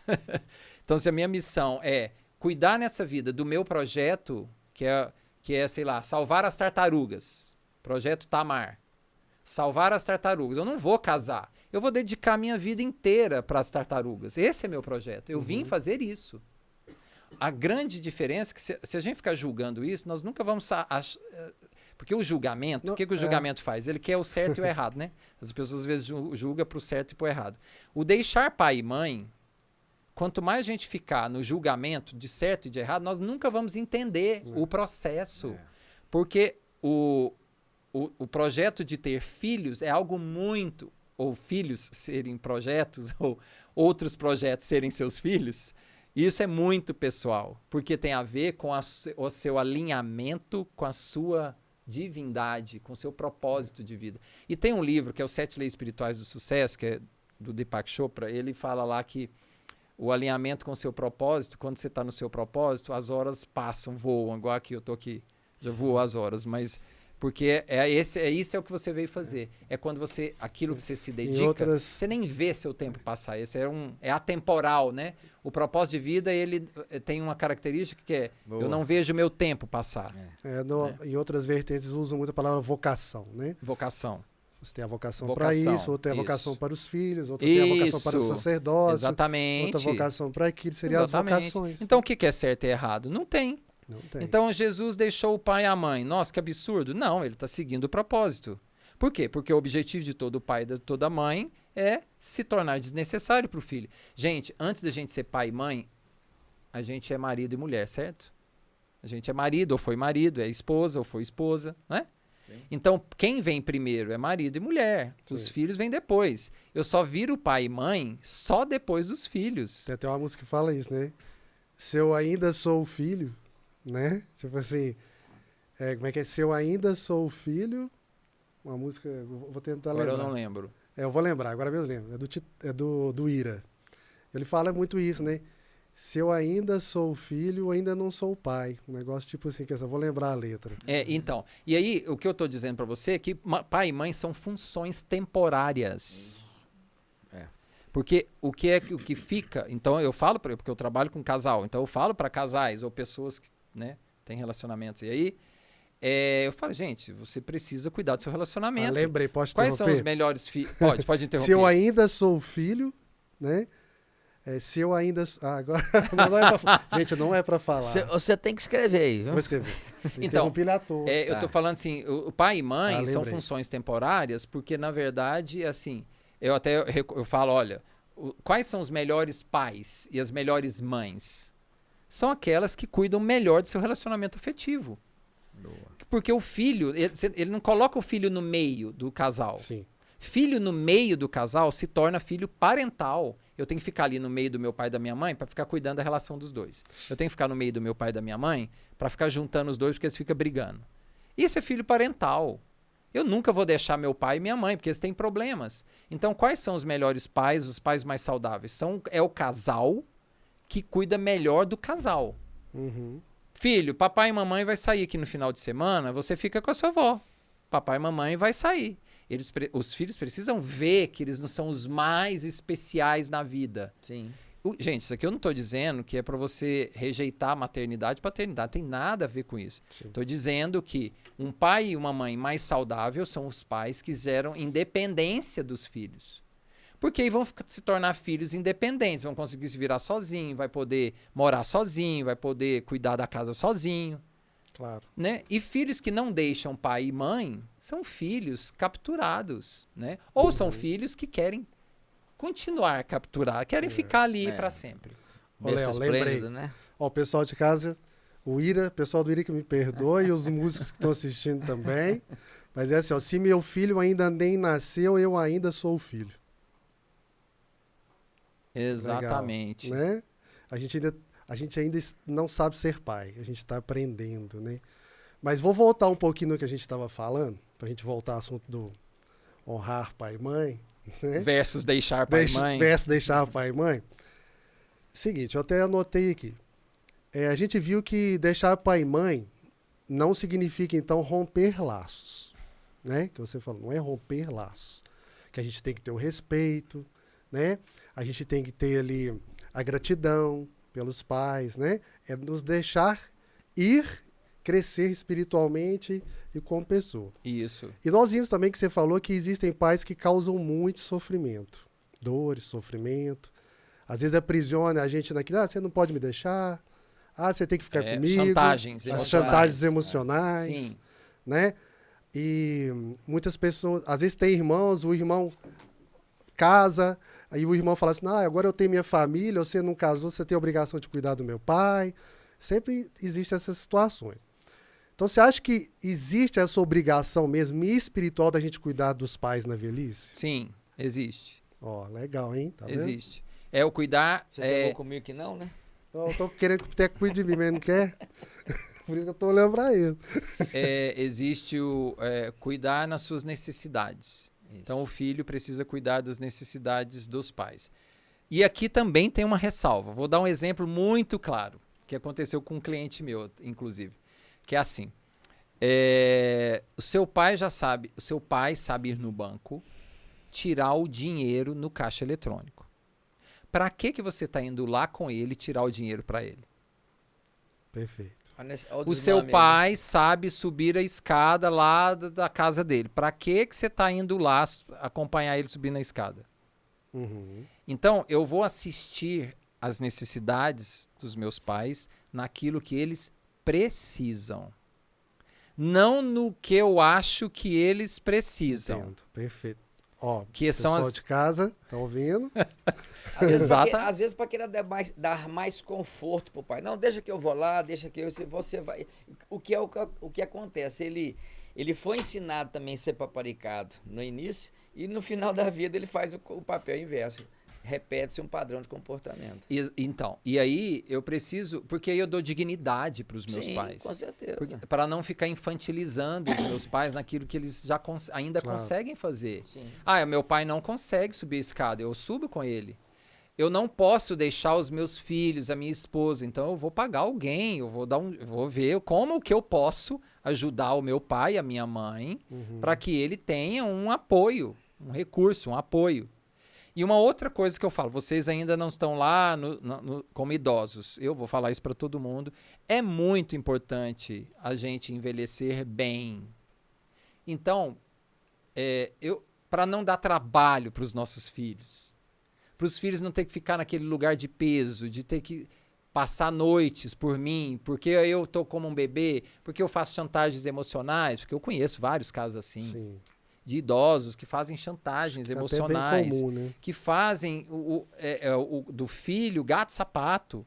Então, se a minha missão é cuidar nessa vida do meu projeto, que é, sei lá, salvar as tartarugas, projeto Tamar, salvar as tartarugas, eu não vou casar, eu vou dedicar minha vida inteira para as tartarugas. Esse é meu projeto, eu vim fazer isso. A grande diferença é que se a gente ficar julgando isso, nós nunca vamos... Porque o julgamento, o que o julgamento faz? Ele quer o certo e o errado, né? As pessoas às vezes julgam para o certo e para o errado. O deixar pai e mãe, quanto mais a gente ficar no julgamento de certo e de errado, nós nunca vamos entender o processo. Porque o projeto de ter filhos é algo muito... Ou filhos serem projetos, ou outros projetos serem seus filhos... Isso é muito pessoal, porque tem a ver com o seu alinhamento com a sua divindade, com o seu propósito de vida. E tem um livro que é Os 7 Leis Espirituais do Sucesso, que é do Deepak Chopra. Ele fala lá que o alinhamento com o seu propósito, quando você está no seu propósito, as horas passam, voam. Igual aqui, eu estou aqui, já voou as horas, mas... Porque isso é o que você veio fazer. É quando aquilo que você se dedica, você nem vê seu tempo passar. Esse é atemporal, né? O propósito de vida, ele tem uma característica que é, eu não vejo meu tempo passar. Em outras vertentes usam muito a palavra vocação, né? Vocação. Você tem a vocação para isso, outra tem a vocação para os filhos, outra tem a vocação para o sacerdócio. Exatamente. Outra vocação para aquilo, seriam as vocações. Então, o que é certo e errado? Não tem. Não tem. Então, Jesus deixou o pai e a mãe. Nossa, que absurdo. Não, ele está seguindo o propósito. Por quê? Porque o objetivo de todo pai e de toda mãe é se tornar desnecessário para o filho. Gente, antes da gente ser pai e mãe, a gente é marido e mulher, certo? A gente é marido ou foi marido, é esposa ou foi esposa, né? Sim. Então, quem vem primeiro é marido e mulher. Sim. Os filhos vêm depois. Eu só viro pai e mãe só depois dos filhos. Tem até uma música que fala isso, né? Se eu ainda sou filho... Né? Tipo assim, como é que é? Se eu ainda sou filho, uma música, vou tentar lembrar. Agora eu não lembro. Eu vou lembrar, agora mesmo lembro. É do Ira. Ele fala muito isso, né? Se eu ainda sou filho, eu ainda não sou pai. Um negócio tipo assim, que eu vou lembrar a letra. Então. E aí, o que eu estou dizendo para você é que pai e mãe são funções temporárias. Porque o que fica... Então, eu falo, porque eu trabalho com casal, então eu falo para casais ou pessoas que, né, têm relacionamentos. E aí, eu falo, gente, você precisa cuidar do seu relacionamento. Lembrei, posso Quais interromper? são os melhores filhos? Pode interromper. Se eu ainda sou filho, né? Se eu ainda... agora não é pra, gente, não é para falar. Você tem que escrever aí, viu? Vou escrever. Então, eu eu tô falando assim, o pai e mãe são funções temporárias, porque, na verdade, assim... Eu falo, olha, quais são os melhores pais e as melhores mães? São aquelas que cuidam melhor do seu relacionamento afetivo. Boa. Porque o filho, ele não coloca o filho no meio do casal. Sim. Filho no meio do casal se torna filho parental. Eu tenho que ficar ali no meio do meu pai e da minha mãe para ficar cuidando da relação dos dois. Eu tenho que ficar no meio do meu pai e da minha mãe para ficar juntando os dois porque eles ficam brigando. Isso é filho parental. Eu nunca vou deixar meu pai e minha mãe, porque eles têm problemas. Então, quais são os melhores pais, os pais mais saudáveis? É o casal que cuida melhor do casal. Uhum. Filho, papai e mamãe vai sair aqui no final de semana, você fica com a sua avó. Papai e mamãe vai sair. Os filhos precisam ver que eles não são os mais especiais na vida. Sim. Gente, isso aqui eu não estou dizendo que é para você rejeitar a maternidade e paternidade. Tem nada a ver com isso. Estou dizendo que um pai e uma mãe mais saudáveis são os pais que geram independência dos filhos. Porque aí vão se tornar filhos independentes, vão conseguir se virar sozinho, vai poder morar sozinho, vai poder cuidar da casa sozinho. Claro. Né? E filhos que não deixam pai e mãe são filhos capturados, né? Ou são filhos que querem continuar capturados, querem ficar ali para sempre. Ô, Léo, lembrei. Né? Ó, o pessoal de casa, o pessoal do Ira que me perdoe, e os músicos que estão assistindo também. Mas é assim, ó, se meu filho ainda nem nasceu, eu ainda sou o filho. Exatamente. Legal, né? A gente ainda não sabe ser pai, a gente está aprendendo, né? Mas vou voltar um pouquinho no que a gente estava falando, para a gente voltar ao assunto do honrar pai e mãe. Né? Versus deixar pai e mãe. Versus deixar pai e mãe. Seguinte, eu até anotei aqui. A gente viu que deixar pai e mãe não significa, então, romper laços. Né? Que você falou, não é romper laços. Que a gente tem que ter o respeito, né? A gente tem que ter ali a gratidão pelos pais, né? É nos deixar ir, crescer espiritualmente e como pessoa. Isso. E nós vimos também que você falou que existem pais que causam muito sofrimento. Dores, sofrimento. Às vezes aprisiona a gente naquilo, você não pode me deixar, você tem que ficar comigo. Chantagens emocionais. Chantagens emocionais. Sim. Né? E muitas pessoas, às vezes tem irmãos, o irmão casa, aí o irmão fala assim, agora eu tenho minha família, você não casou, você tem a obrigação de cuidar do meu pai. Sempre existem essas situações. Então, você acha que existe essa obrigação mesmo espiritual da gente cuidar dos pais na velhice? Sim, existe. Ó, legal, hein? Tá vendo? Existe. É o cuidar... Você pegou comigo que não, né? Eu tô querendo que o Teco cuide de mim, mas não quer. Por isso que eu tô olhando pra ele. Existe o cuidar nas suas necessidades. Isso. Então, o filho precisa cuidar das necessidades dos pais. E aqui também tem uma ressalva. Vou dar um exemplo muito claro, que aconteceu com um cliente meu, inclusive. Que é assim, o seu pai sabe ir no banco, tirar o dinheiro no caixa eletrônico. Para que você está indo lá com ele tirar o dinheiro para ele? Perfeito. O seu pai sabe subir a escada lá da casa dele. Para que você está indo lá acompanhar ele subir na escada? Uhum. Então, eu vou assistir às necessidades dos meus pais naquilo que eles precisam. Não no que eu acho que eles precisam. Entendo. Perfeito. Ó, que são pessoal de casa, tá ouvindo? Às vezes para querer dar mais conforto pro pai. Não, deixa que eu vou lá, deixa que você vai... O que acontece? Ele foi ensinado também a ser paparicado no início e no final da vida ele faz o papel inverso. Repete-se um padrão de comportamento. E aí eu preciso... Porque aí eu dou dignidade para os meus pais. Com certeza. Para não ficar infantilizando os meus pais naquilo que eles já ainda conseguem fazer. Sim. Meu pai não consegue subir a escada, eu subo com ele. Eu não posso deixar os meus filhos, a minha esposa, então eu vou pagar alguém, eu vou ver como que eu posso ajudar o meu pai e a minha mãe para que ele tenha um apoio, um recurso, um apoio. E uma outra coisa que eu falo, vocês ainda não estão lá como idosos, eu vou falar isso para todo mundo, é muito importante a gente envelhecer bem. Então, para não dar trabalho para os nossos filhos, para os filhos não ter que ficar naquele lugar de peso, de ter que passar noites por mim, porque eu estou como um bebê, porque eu faço chantagens emocionais, porque eu conheço vários casos assim. Sim. De idosos que fazem chantagens emocionais, bem comum, né? que fazem do filho gato-sapato.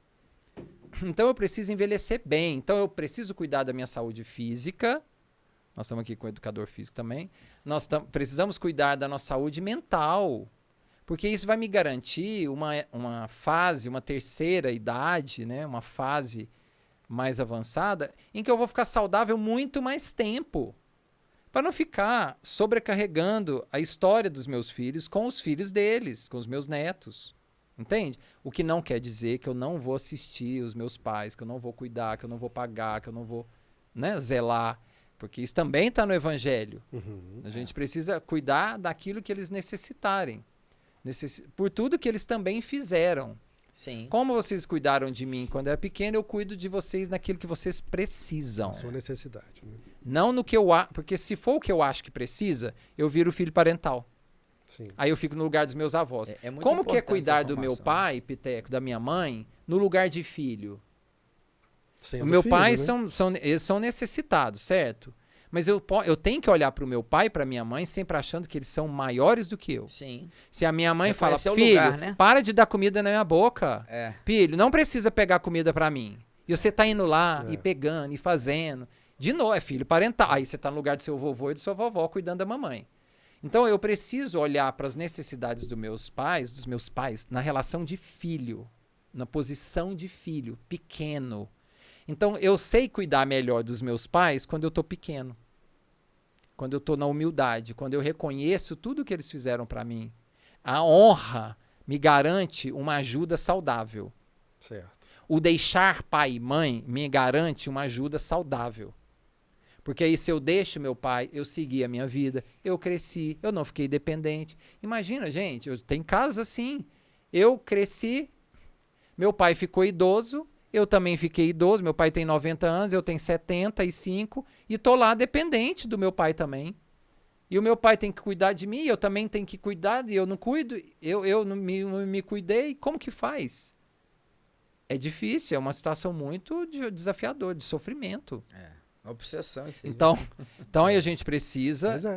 Então eu preciso envelhecer bem, então eu preciso cuidar da minha saúde física, nós estamos aqui com o educador físico também, precisamos cuidar da nossa saúde mental, porque isso vai me garantir uma fase, uma terceira idade, né? Uma fase mais avançada, em que eu vou ficar saudável muito mais tempo. Para não ficar sobrecarregando a história dos meus filhos com os filhos deles, com os meus netos. Entende? O que não quer dizer que eu não vou assistir os meus pais, que eu não vou cuidar, que eu não vou pagar, que eu não vou zelar. Porque isso também está no Evangelho. A gente precisa cuidar daquilo que eles necessitarem. Por tudo que eles também fizeram. Sim. Como vocês cuidaram de mim quando eu era pequeno, eu cuido de vocês naquilo que vocês precisam. A sua necessidade, né? Não no que eu acho. Porque se for o que eu acho que precisa, eu viro filho parental. Sim. Aí eu fico no lugar dos meus avós. É muito Como que é importante cuidar essa do meu formação. pai, Piteco, da minha mãe, no lugar de filho? Sendo O meu filho, pai, né? eles são necessitados, certo? Mas eu tenho que olhar para o meu pai e para minha mãe sempre achando que eles são maiores do que eu. Sim. Se a minha mãe fala, Reconhecer o filho, lugar, né? para de dar comida na minha boca. É. Filho, não precisa pegar comida pra mim. E você tá indo lá É. e pegando e fazendo. De novo, é filho parental. Aí você tá no lugar do seu vovô e de sua vovó cuidando da mamãe. Então eu preciso olhar para as necessidades dos meus pais, na relação de filho, na posição de filho, pequeno. Então eu sei cuidar melhor dos meus pais quando eu tô pequeno. Quando eu tô na humildade, quando eu reconheço tudo que eles fizeram pra mim. A honra me garante uma ajuda saudável. Certo. O deixar pai e mãe me garante uma ajuda saudável. Porque aí se eu deixo meu pai, eu segui a minha vida, eu cresci, eu não fiquei dependente. Imagina, gente, tem casos assim. Eu cresci, meu pai ficou idoso, eu também fiquei idoso, meu pai tem 90 anos, eu tenho 75 e tô lá dependente do meu pai também. E o meu pai tem que cuidar de mim, eu também tenho que cuidar, e eu não cuido, eu não me cuidei, como que faz? É difícil, é uma situação muito desafiadora, de sofrimento. É. Obsessão isso aí. Então aí a gente precisa... Mas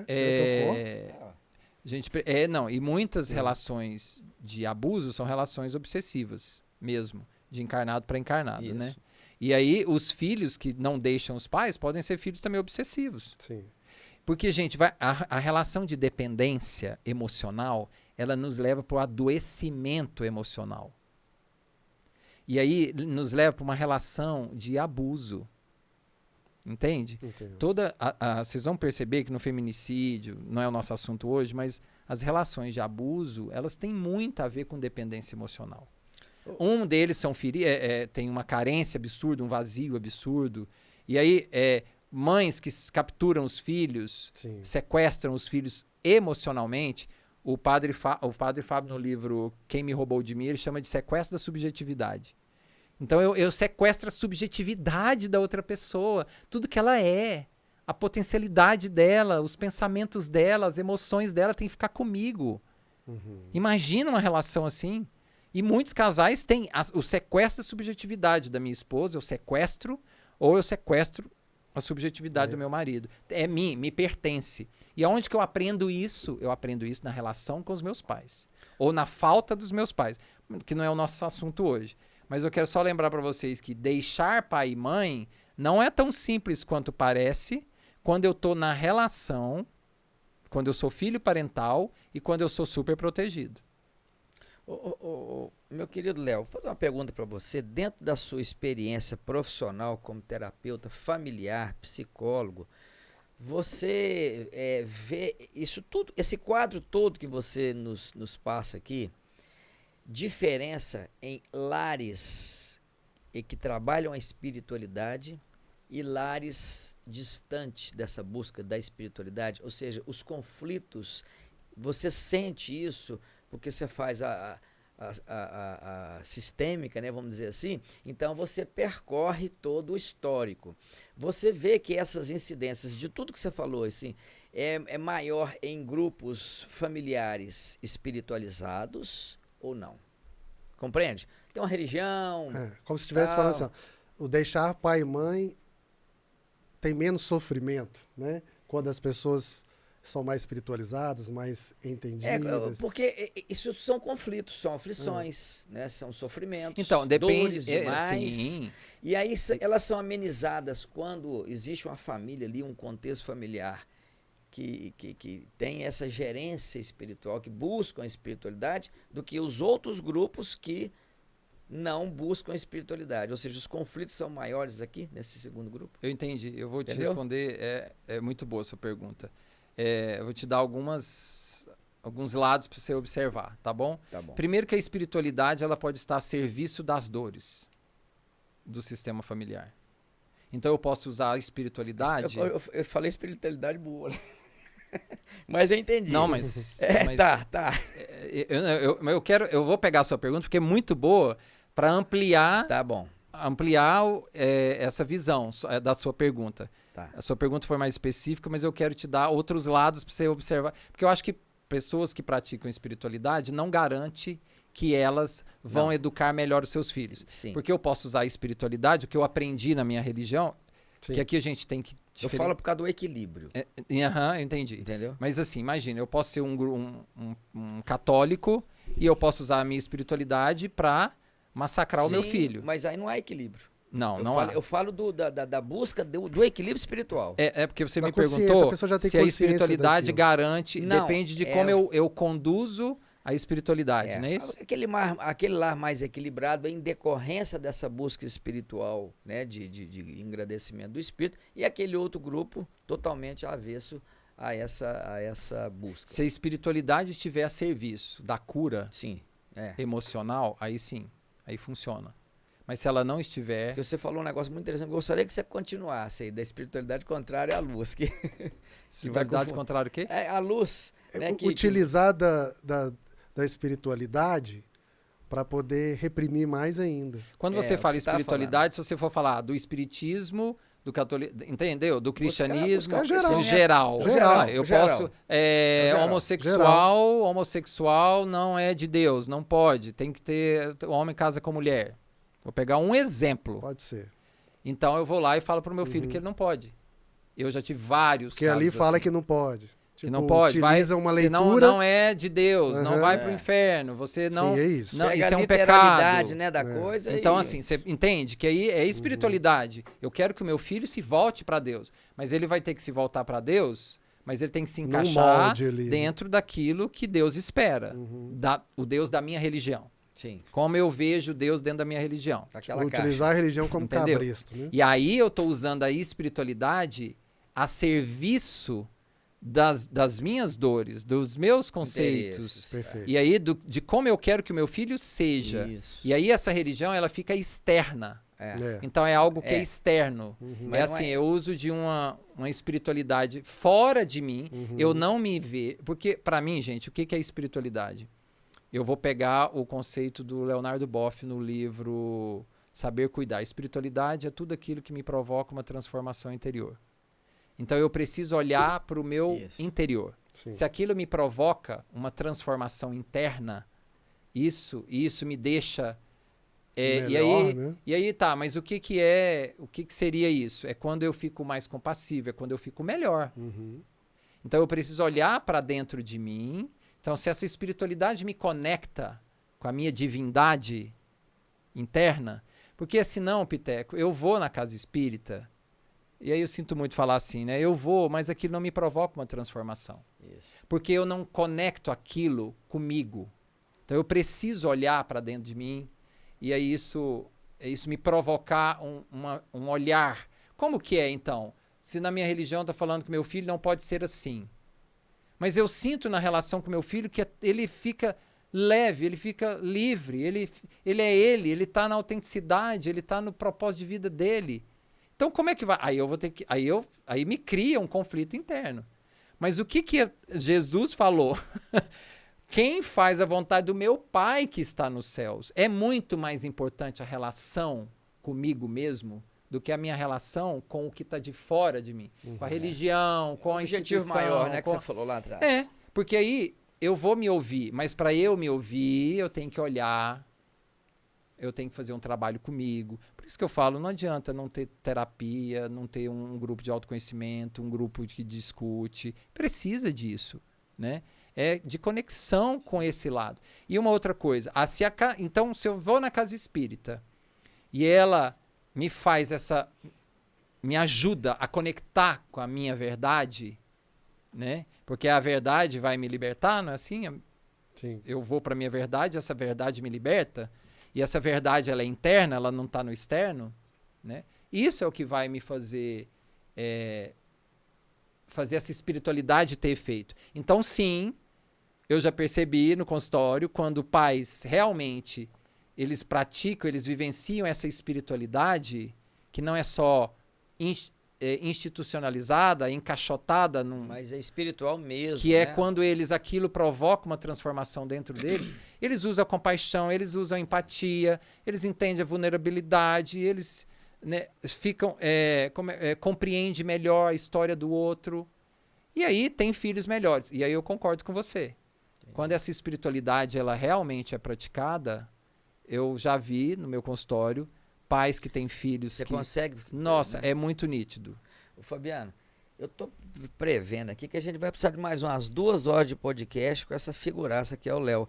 não, e muitas relações de abuso são relações obsessivas mesmo, de encarnado para encarnado, Isso. né? E aí os filhos que não deixam os pais podem ser filhos também obsessivos. Sim. Porque, gente, a relação de dependência emocional, ela nos leva para o adoecimento emocional. E aí nos leva para uma relação de abuso. Entende? Entendo. Vocês vão perceber que no feminicídio, não é o nosso assunto hoje, mas as relações de abuso, elas têm muito a ver com dependência emocional. Um deles tem uma carência absurda, um vazio absurdo. E aí, mães que capturam os filhos, Sim. sequestram os filhos emocionalmente. O padre Fábio, no livro Quem Me Roubou de Mim, ele chama de sequestro da subjetividade. Então eu sequestro a subjetividade da outra pessoa, tudo que ela é, a potencialidade dela, os pensamentos dela, as emoções dela tem que ficar comigo. Uhum. Imagina uma relação assim. E muitos casais têm o sequestro da subjetividade da minha esposa, eu sequestro a subjetividade do meu marido. É mim, me pertence. E aonde que eu aprendo isso? Eu aprendo isso na relação com os meus pais. Ou na falta dos meus pais, que não é o nosso assunto hoje. Mas eu quero só lembrar para vocês que deixar pai e mãe não é tão simples quanto parece quando eu tô na relação, quando eu sou filho parental e quando eu sou super protegido. Meu querido Léo, vou fazer uma pergunta para você. Dentro da sua experiência profissional como terapeuta familiar, psicólogo, você vê isso tudo, esse quadro todo que você nos passa aqui, diferença em lares que trabalham a espiritualidade e lares distantes dessa busca da espiritualidade, ou seja, os conflitos, você sente isso porque você faz a sistêmica, né, vamos dizer assim, então você percorre todo o histórico. Você vê que essas incidências de tudo que você falou, assim, é maior em grupos familiares espiritualizados ou não? Compreende? Tem uma religião... Como se estivesse falando assim, ó, o deixar pai e mãe tem menos sofrimento, né? Quando as pessoas são mais espiritualizadas, mais entendidas. Porque isso são conflitos, são aflições, né? São sofrimentos, Então, depende, dores demais. sim. E aí elas são amenizadas quando existe uma família ali, um contexto familiar que tem essa gerência espiritual, que buscam a espiritualidade, do que os outros grupos que não buscam a espiritualidade. Ou seja, os conflitos são maiores aqui, nesse segundo grupo. Eu entendi. Eu vou te Entendeu? responder. É muito boa a sua pergunta. Eu vou te dar alguns lados para você observar, tá bom? Tá bom. Primeiro que a espiritualidade ela pode estar a serviço das dores do sistema familiar. Então eu posso usar a espiritualidade... Eu falei espiritualidade boa, né? Mas eu entendi. Não, mas... Tá. eu vou pegar a sua pergunta porque é muito boa para ampliar Tá bom. Essa visão da sua pergunta. Tá. A sua pergunta foi mais específica, mas eu quero te dar outros lados para você observar. Porque eu acho que pessoas que praticam espiritualidade não garante que elas vão educar melhor os seus filhos. Sim. Porque eu posso usar a espiritualidade, o que eu aprendi na minha religião, Sim. que aqui a gente tem que... Eu falo por causa do equilíbrio. Eu entendi. Entendeu? Mas assim, imagina, eu posso ser um católico e eu posso usar a minha espiritualidade para massacrar o meu Sim, filho. Mas aí não há equilíbrio. Não, Eu falo da busca do equilíbrio espiritual. É porque você Da me consciência, perguntou a pessoa já tem se a consciência espiritualidade daquilo. garante, Não, depende de como eu conduzo a espiritualidade, não é isso? Aquele lar mais equilibrado é em decorrência dessa busca espiritual, né, de engrandecimento do espírito, e aquele outro grupo totalmente avesso a essa busca. Se a espiritualidade estiver a serviço da cura Sim, emocional, aí sim, aí funciona. Mas se ela não estiver... Porque você falou um negócio muito interessante. Eu gostaria que você continuasse aí, da espiritualidade contrária à luz. Espiritualidade contrária o quê? É a luz. Né, Utilizar da espiritualidade para poder reprimir mais ainda. Quando você fala o que você espiritualidade, se você for falar do espiritismo, do catolicismo, entendeu? Do cristianismo, buscar geral. em geral. Geral. Eu Geral. posso... Geral. Homossexual não é de Deus, não pode. Tem que ter... O homem casa com mulher. Vou pegar um exemplo. Pode ser. Então eu vou lá e falo pro meu filho que ele não pode. Eu já tive vários Porque casos ali fala assim. que não pode. Que não pode. Utiliza uma leitura. Senão não é de Deus, não Uhum. vai pro inferno. Você não... Sim, é isso. Não, Pega isso a é um literalidade, pecado. né, da coisa. Então, assim, você entende que aí é espiritualidade. Eu quero que o meu filho se volte para Deus. Mas ele vai ter que se voltar para Deus, mas ele tem que se Num encaixar molde ali, né? dentro daquilo que Deus espera. O Deus da minha religião. Sim, Como eu vejo Deus dentro da minha religião. aquela Utilizar a religião como Entendeu? cabresto, né? E aí eu estou usando a espiritualidade a serviço das minhas dores, dos meus conceitos. Perfeito. E aí de como eu quero que o meu filho seja. Isso. E aí essa religião ela fica externa. É. Então é algo que é É. externo. Mas É não assim, é- eu uso de uma espiritualidade fora de mim. Eu não me vejo. Porque, para mim, gente, o que é espiritualidade? Eu vou pegar o conceito do Leonardo Boff no livro Saber Cuidar. Espiritualidade é tudo aquilo que me provoca uma transformação interior. Então eu preciso olhar para o meu Isso. interior. Sim. Se aquilo me provoca uma transformação interna, isso me deixa... Melhor, né? E aí tá, mas o que seria isso? É quando eu fico mais compassivo, é quando eu fico melhor. Então eu preciso olhar para dentro de mim. Então se essa espiritualidade me conecta com a minha divindade interna, porque senão, Piteco, eu vou na casa espírita, e aí eu sinto muito falar assim, né? Eu vou, mas aquilo não me provoca uma transformação. Isso. Porque eu não conecto aquilo comigo. Então eu preciso olhar para dentro de mim, e aí isso me provocar um olhar. Como que é, então? Se na minha religião está falando que meu filho não pode ser assim. Mas eu sinto na relação com meu filho que ele fica leve, ele fica livre, ele está na autenticidade, ele está no propósito de vida dele. Então como é que vai? Aí eu vou ter que... Aí me cria um conflito interno. Mas o que Jesus falou? Quem faz a vontade do meu Pai que está nos céus. É muito mais importante a relação comigo mesmo do que a minha relação com o que está de fora de mim. Com a religião, com a objetivo instituição. maior, né, que você falou lá atrás. É, porque aí eu vou me ouvir, mas para eu me ouvir, eu tenho que olhar, eu tenho que fazer um trabalho comigo. Por isso que eu falo, não adianta não ter terapia, não ter um grupo de autoconhecimento, um grupo que discute. Precisa disso, né? É de conexão com esse lado. E uma outra coisa, então se eu vou na casa espírita e ela me me ajuda a conectar com a minha verdade, né? Porque a verdade vai me libertar, não é assim? Sim. Eu vou para minha verdade, essa verdade me liberta, e essa verdade ela é interna, ela não está no externo, né? Isso é o que vai me fazer fazer essa espiritualidade ter efeito. Então, sim, eu já percebi no consultório, quando pais realmente eles praticam, eles vivenciam essa espiritualidade, que não é só institucionalizada, encaixotada num, Mas é espiritual mesmo, que é né? quando aquilo provoca uma transformação dentro deles, eles usam a compaixão, eles usam a empatia, eles entendem a vulnerabilidade, eles, né, ficam, compreendem melhor a história do outro. E aí tem filhos melhores. E aí eu concordo com você. Quando essa espiritualidade ela realmente é praticada, eu já vi no meu consultório pais que têm filhos Você que... consegue... Nossa, né? é muito nítido. Ô, Fabiano, eu tô prevendo aqui que a gente vai precisar de mais umas 2 horas de podcast com essa figuraça que é o Léo.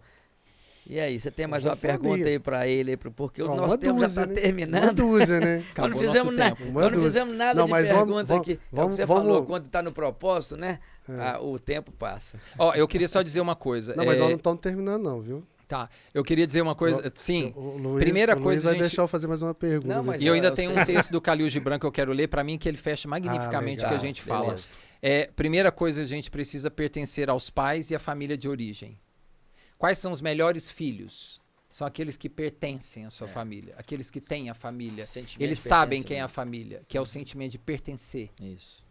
E aí, você tem mais Eu uma já sabia. pergunta aí pra ele, porque o Ó, nosso uma tempo já dúzia, tá né? terminando. Uma dúzia, né? Nós Acabou não nosso fizemos nada, tempo. Uma nós não dúzia. fizemos nada Não, de mas pergunta aqui. É o que vamos- você vamos- falou, quando tá no propósito, né? É. O tempo passa. Ó, eu queria só dizer uma coisa. Não, mas nós não estamos terminando, não, viu? Tá, eu queria dizer uma coisa. Sim, O Luiz, primeira o Luiz coisa, vai gente- deixar eu fazer mais uma pergunta. Não, mas e eu ainda eu tenho sei. um texto do Khalil Gibran que eu quero ler, pra mim, que ele fecha magnificamente o que a legal, gente fala. beleza. Primeira coisa, a gente precisa pertencer aos pais e à família de origem. Quais são os melhores filhos? São aqueles que pertencem à sua família, aqueles que têm a família. Sentimento Eles de sabem quem é a pertencimento. família, que é o sentimento de pertencer. Isso.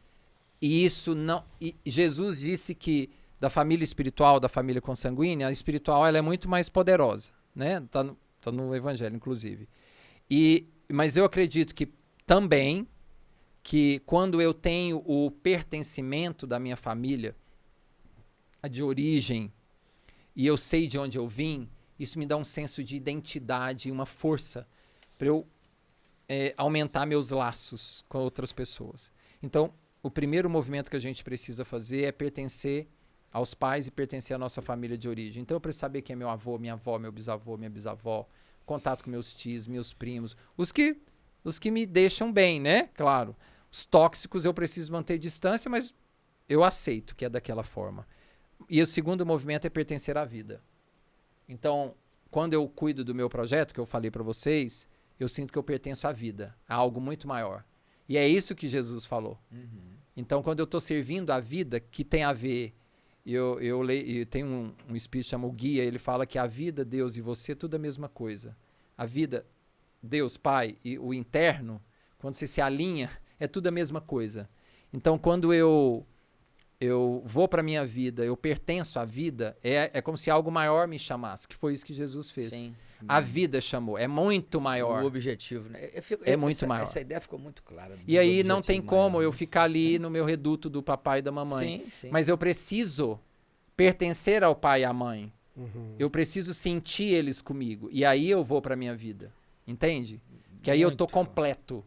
E isso não. E Jesus disse que da família espiritual, da família consanguínea, a espiritual ela é muito mais poderosa, né? Tá no Evangelho, inclusive. Mas eu acredito que também que quando eu tenho o pertencimento da minha família, a de origem, e eu sei de onde eu vim, isso me dá um senso de identidade e uma força para eu aumentar meus laços com outras pessoas. Então, o primeiro movimento que a gente precisa fazer é pertencer aos pais e pertencer à nossa família de origem. Então, eu preciso saber quem é meu avô, minha avó, meu bisavô, minha bisavó, contato com meus tios, meus primos, os que me deixam bem, né? Claro. Os tóxicos eu preciso manter distância, mas eu aceito que é daquela forma. E o segundo movimento é pertencer à vida. Então, quando eu cuido do meu projeto, que eu falei para vocês, eu sinto que eu pertenço à vida, a algo muito maior. E é isso que Jesus falou. Então, quando eu estou servindo a vida, que tem a ver... Eu tenho um espírito chamado o Guia, ele fala que a vida, Deus e você, tudo é a mesma coisa. A vida, Deus, Pai, e o interno, quando você se alinha, é tudo a mesma coisa. Então, quando eu vou para a minha vida, eu pertenço à vida, é como se algo maior me chamasse, que foi isso que Jesus fez. Sim. A vida chamou, é muito maior. O objetivo, né? Muito maior. Essa ideia ficou muito clara. E aí não tem como maior, eu né? ficar ali no meu reduto do papai e da mamãe. Sim, sim. Mas eu preciso pertencer ao pai e à mãe. Uhum. Eu preciso sentir eles comigo. E aí eu vou para minha vida. Entende? Que aí eu tô Muito. completo.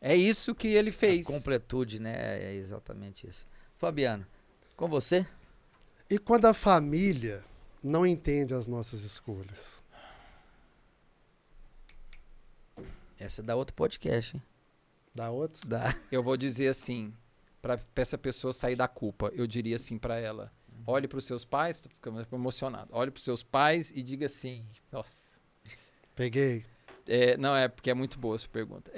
É isso que ele fez. A completude, né? É exatamente isso. Fabiano, com você? E quando a família não entende as nossas escolhas? Essa é da outro podcast, hein? Dá outro? Da... Eu vou dizer assim, para essa pessoa sair da culpa, eu diria assim para ela: olhe para os seus pais, tô ficando emocionado. Olhe para os seus pais e diga assim: nossa. Peguei. Não, é porque é muito boa essa pergunta.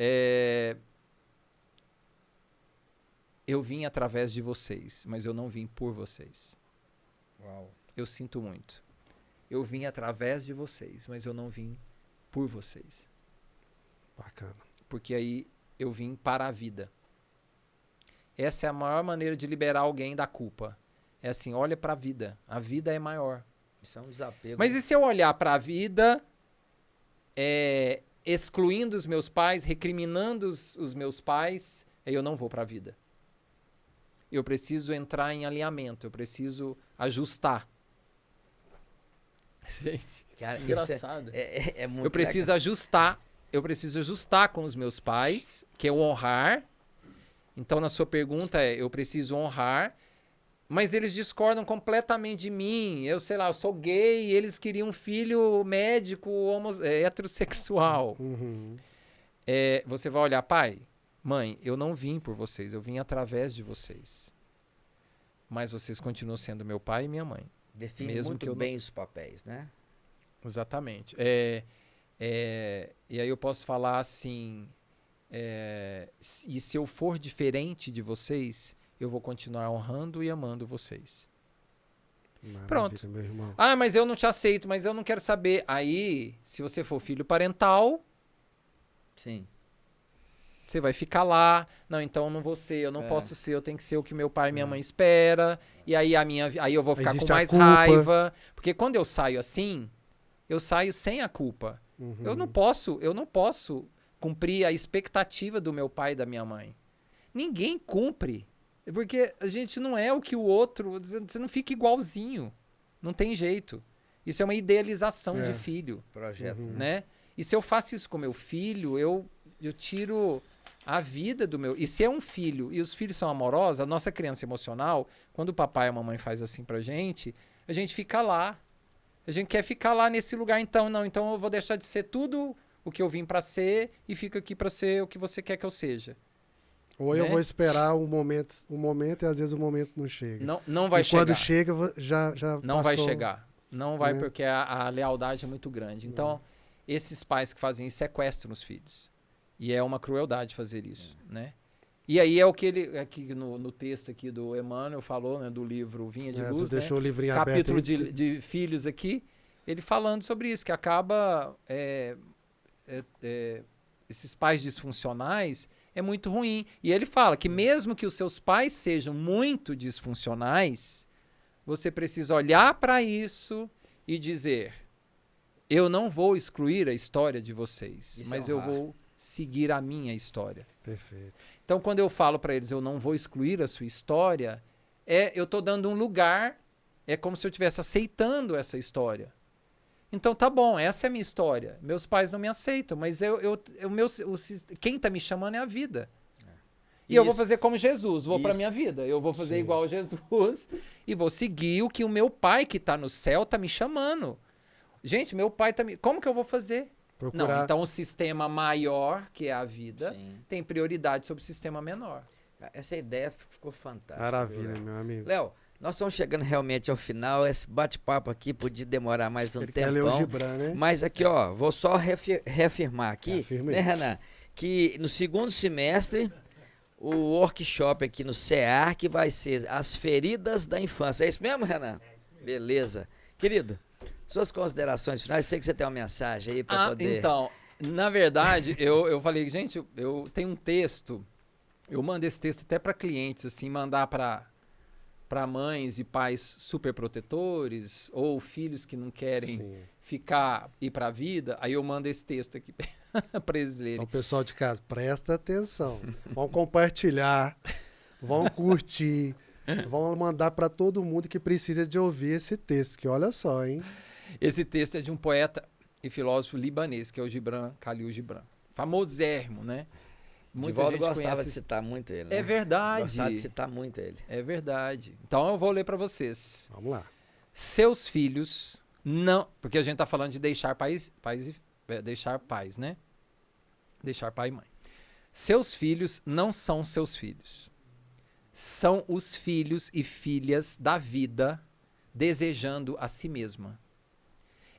Eu vim através de vocês, mas eu não vim por vocês. Uau. Eu sinto muito. Eu vim através de vocês, mas eu não vim por vocês. Bacana. Porque aí eu vim para a vida. Essa é a maior maneira de liberar alguém da culpa. É assim, olha para a vida. A vida é maior. Isso é um desapego. Mas e se eu olhar para a vida, excluindo os meus pais, recriminando os meus pais, aí eu não vou para a vida. Eu preciso entrar em alinhamento, eu preciso ajustar. Gente, Cara, engraçado. É muito Eu preciso ajustar com os meus pais, que é o honrar. Então, na sua pergunta, eu preciso honrar, mas eles discordam completamente de mim. Eu sei lá, eu sou gay e eles queriam um filho médico, heterossexual. Uhum. Você vai olhar, pai, mãe, eu não vim por vocês, eu vim através de vocês. Mas vocês continuam sendo meu pai e minha mãe. Define mesmo que muito eu não- bem os papéis, né? Exatamente. E aí eu posso falar assim, e se eu for diferente de vocês, eu vou continuar honrando e amando vocês. Maravilha, Pronto. meu irmão. Ah, mas eu não te aceito, mas eu não quero saber. Aí, se você for filho parental, Sim. Você vai ficar lá. Não, então eu não vou ser, eu não posso ser, eu tenho que ser o que meu pai e minha mãe espera. E aí, aí eu vou ficar Existe com a mais culpa. raiva. Porque quando eu saio assim, eu saio sem a culpa. Uhum. Eu não posso cumprir a expectativa do meu pai e da minha mãe. Ninguém cumpre. Porque a gente não é o que o outro... Você não fica igualzinho. Não tem jeito. Isso é uma idealização de filho. Projeto. Né? E se eu faço isso com meu filho, eu tiro a vida do meu... E se é um filho, e os filhos são amorosos, a nossa criança emocional, quando o papai e a mamãe faz assim pra gente, a gente fica lá. A gente quer ficar lá nesse lugar, então eu vou deixar de ser tudo o que eu vim pra ser e fico aqui pra ser o que você quer que eu seja. Ou eu vou esperar um momento e às vezes o momento não chega. Não vai chegar. Quando chega, já não passou. vai chegar. Não vai, né? porque a lealdade é muito grande. Então, esses pais que fazem isso sequestram os filhos. E é uma crueldade fazer isso, né? E aí é o que ele, aqui no texto aqui do Emmanuel falou, né, do livro Vinha de Luz, Você deixou o livrinho capítulo aberto aí. de filhos aqui, ele falando sobre isso, que acaba esses pais disfuncionais é muito ruim. E ele fala que mesmo que os seus pais sejam muito disfuncionais, você precisa olhar para isso e dizer: eu não vou excluir a história de vocês, mas eu vou seguir a minha história. Perfeito. Então, quando eu falo para eles, eu não vou excluir a sua história, eu estou dando um lugar, é como se eu estivesse aceitando essa história. Então, tá bom, essa é a minha história. Meus pais não me aceitam, mas quem está me chamando é a vida. E eu vou fazer como Jesus, vou para minha vida. Eu vou fazer igual a Jesus e vou seguir o que o meu pai que está no céu está me chamando. Gente, meu pai está me... Como que eu vou fazer? Procurar. Não, então o sistema maior, que é a vida, tem prioridade sobre o sistema menor. Essa ideia ficou fantástica. Maravilha, meu amigo. Léo, nós estamos chegando realmente ao final. Esse bate-papo aqui podia demorar mais um tempão. Quer ler o Gibran, né? Mas aqui, ó, vou só reafirmar aqui, né, Renan? Que no segundo semestre, o workshop aqui no CEARC vai ser As Feridas da Infância. É isso mesmo, Renan? Beleza. Querido, suas considerações finais, sei que você tem uma mensagem aí para poder... Então, na verdade, eu falei, gente, eu tenho um texto, eu mando esse texto até para clientes, assim, mandar para mães e pais superprotetores ou filhos que não querem ir para a vida, aí eu mando esse texto aqui para eles lerem. Então, pessoal de casa, presta atenção. Vão compartilhar, vão curtir, vão mandar para todo mundo que precisa de ouvir esse texto, que olha só, hein? Esse texto é de um poeta e filósofo libanês, que é o Gibran Khalil Gibran. Famosérrimo, né? Muita gente gostava de citar muito ele, né? É verdade. Gostava de citar muito ele. É verdade. Então eu vou ler para vocês. Vamos lá. Seus filhos não... Porque a gente tá falando de deixar deixar pais, né? Deixar pai e mãe. Seus filhos não são seus filhos. São os filhos e filhas da vida desejando a si mesma.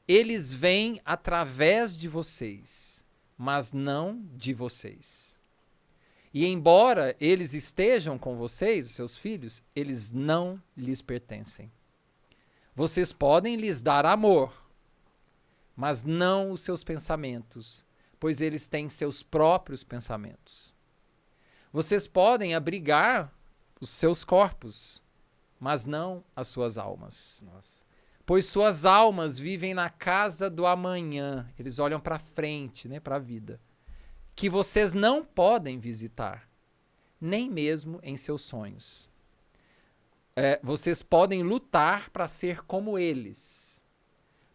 Eles vêm através de vocês, mas não de vocês. E embora eles estejam com vocês, os seus filhos, eles não lhes pertencem. Vocês podem lhes dar amor, mas não os seus pensamentos, pois eles têm seus próprios pensamentos. Vocês podem abrigar os seus corpos, mas não as suas almas. Nossa. Pois suas almas vivem na casa do amanhã. Eles olham para frente, né, para a vida. Que vocês não podem visitar, nem mesmo em seus sonhos. Vocês podem lutar para ser como eles,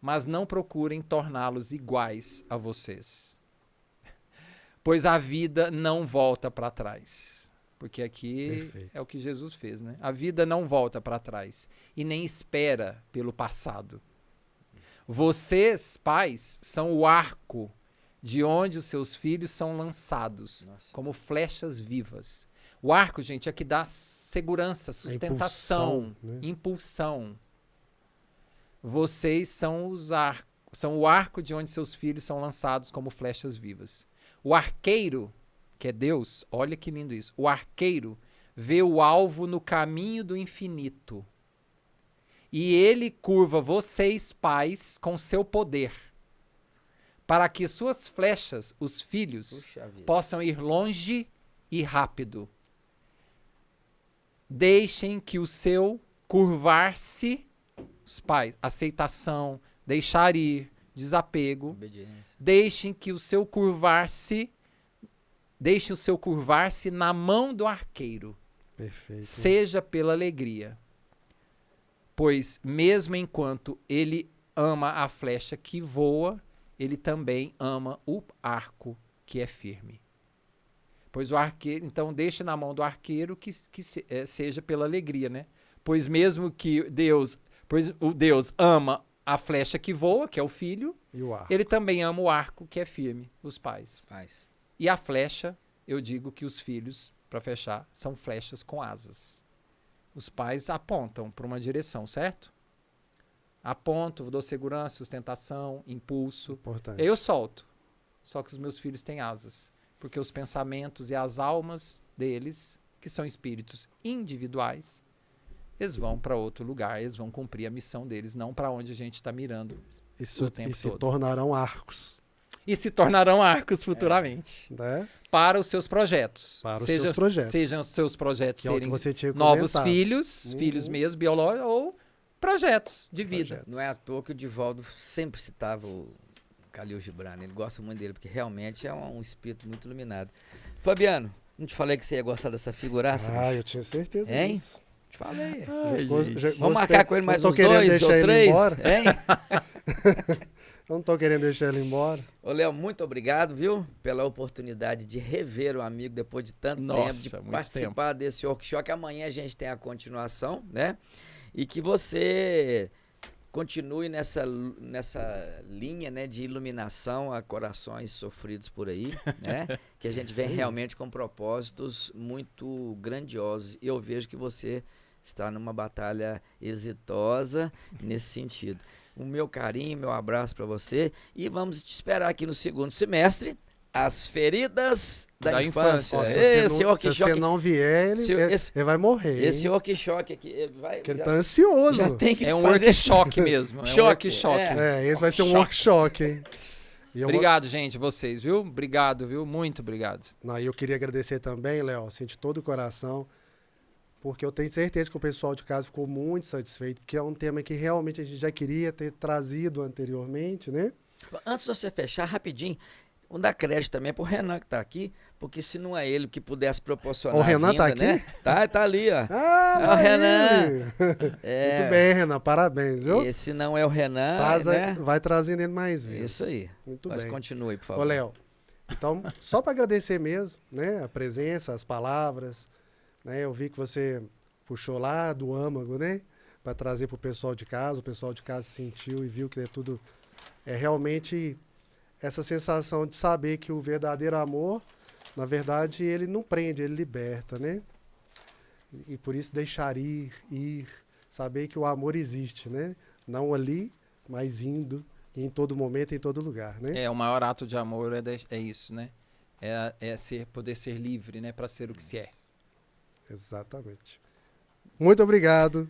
mas não procurem torná-los iguais a vocês. Pois a vida não volta para trás. Porque aqui é o que Jesus fez, né? A vida não volta para trás e nem espera pelo passado. Vocês, pais, são o arco de onde os seus filhos são lançados, como flechas vivas. O arco, gente, é que dá segurança, sustentação, impulsão. Vocês são são o arco de onde seus filhos são lançados como flechas vivas. O arqueiro, que é Deus, olha que lindo isso. O arqueiro vê o alvo no caminho do infinito. E ele curva vocês, pais, com seu poder, para que suas flechas, os filhos, Puxa vida. possam ir longe e rápido. Deixem que o seu curvar-se, os pais, aceitação, deixar ir, desapego, Obediência. deixem o seu curvar-se na mão do arqueiro, Perfeito. seja pela alegria. Pois mesmo enquanto ele ama a flecha que voa, ele também ama o arco que é firme. Pois o arqueiro, então deixe na mão do arqueiro seja pela alegria, né? Pois mesmo que o Deus ama a flecha que voa, que é o filho, E o ar. ele também ama o arco que é firme, os pais. Faz. E a flecha, eu digo que os filhos, para fechar, são flechas com asas. Os pais apontam para uma direção, certo? Aponto, dou segurança, sustentação, impulso. Importante. E aí eu solto. Só que os meus filhos têm asas. Porque os pensamentos e as almas deles, que são espíritos individuais, eles vão para outro lugar, eles vão cumprir a missão deles, não para onde a gente está mirando o tempo E se todo. tornarão arcos. E se tornarão arcos futuramente. Né? Para os seus projetos. Para os seus projetos. Sejam os seus projetos Que é o que serem você tinha novos comentado. filhos, filhos mesmo, biológicos, ou projetos de vida. Projetos. Não é à toa que o Divaldo sempre citava o Khalil Gibran. Ele gosta muito dele, porque realmente é um espírito muito iluminado. Fabiano, não te falei que você ia gostar dessa figuraça? Ah, bicho? eu tinha certeza Hein? disso. Te falei. Vamos Marcar com ele mais não uns tô querendo 2 deixar ou ele 3, embora. hein? Eu não tô querendo deixar ele embora. Ô, Léo, muito obrigado, viu? Pela oportunidade de rever o amigo depois de tanto Nossa, tempo, de muito participar desse workshop. Amanhã a gente tem a continuação, né? E que você continue nessa linha, né, de iluminação a corações sofridos por aí, né? Que a gente vem realmente com propósitos muito grandiosos. E eu vejo que você está numa batalha exitosa nesse sentido. O meu carinho, meu abraço para você e vamos te esperar aqui no segundo semestre. As feridas da infância. Ó, se Esse você workshop, não vier, ele vai morrer. esse hein? workshop aqui vai. Porque ele já- tá ansioso. já tem que É um fazer workshop mesmo. É um Choque, workshop. é. Esse vai ser um Choque. workshop, hein? E eu vou- Obrigado, gente, vocês, viu? Obrigado, viu? Muito obrigado. Não, e eu queria agradecer também, Léo, assim, de todo o coração, porque eu tenho certeza que o pessoal de casa ficou muito satisfeito, porque é um tema que realmente a gente já queria ter trazido anteriormente, né? Antes de você fechar, rapidinho, vamos dar crédito também pro Renan que tá aqui, porque se não é ele que pudesse proporcionar O Renan a vinda, tá aqui? né? Tá ali, ó. Ah, É o lá Renan. ele! É, Muito bem, Renan, parabéns, viu? esse não é o Renan, né? Vai trazendo ele mais vezes. Isso aí. Muito Mas bem. continue, por favor. Ô, Léo, então, só para agradecer mesmo, né? A presença, as palavras, né? Eu vi que você puxou lá do âmago, né? Para trazer para o pessoal de casa. O pessoal de casa sentiu e viu que é tudo... É realmente essa sensação de saber que o verdadeiro amor, na verdade, ele não prende, ele liberta, né? E por isso deixar ir, saber que o amor existe, né? Não ali, mas indo, em todo momento, em todo lugar, né? O maior ato de amor é isso, né? Poder ser livre, né? Para ser o que se é. Exatamente. Muito obrigado.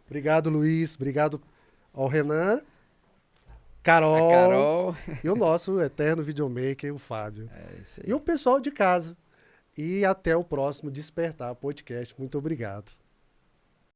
Obrigado, Luiz. Obrigado ao Renan, A Carol, Carol. e o nosso eterno videomaker, o Fábio. É isso aí. E o pessoal de casa. E até o próximo Despertar Podcast. Muito obrigado.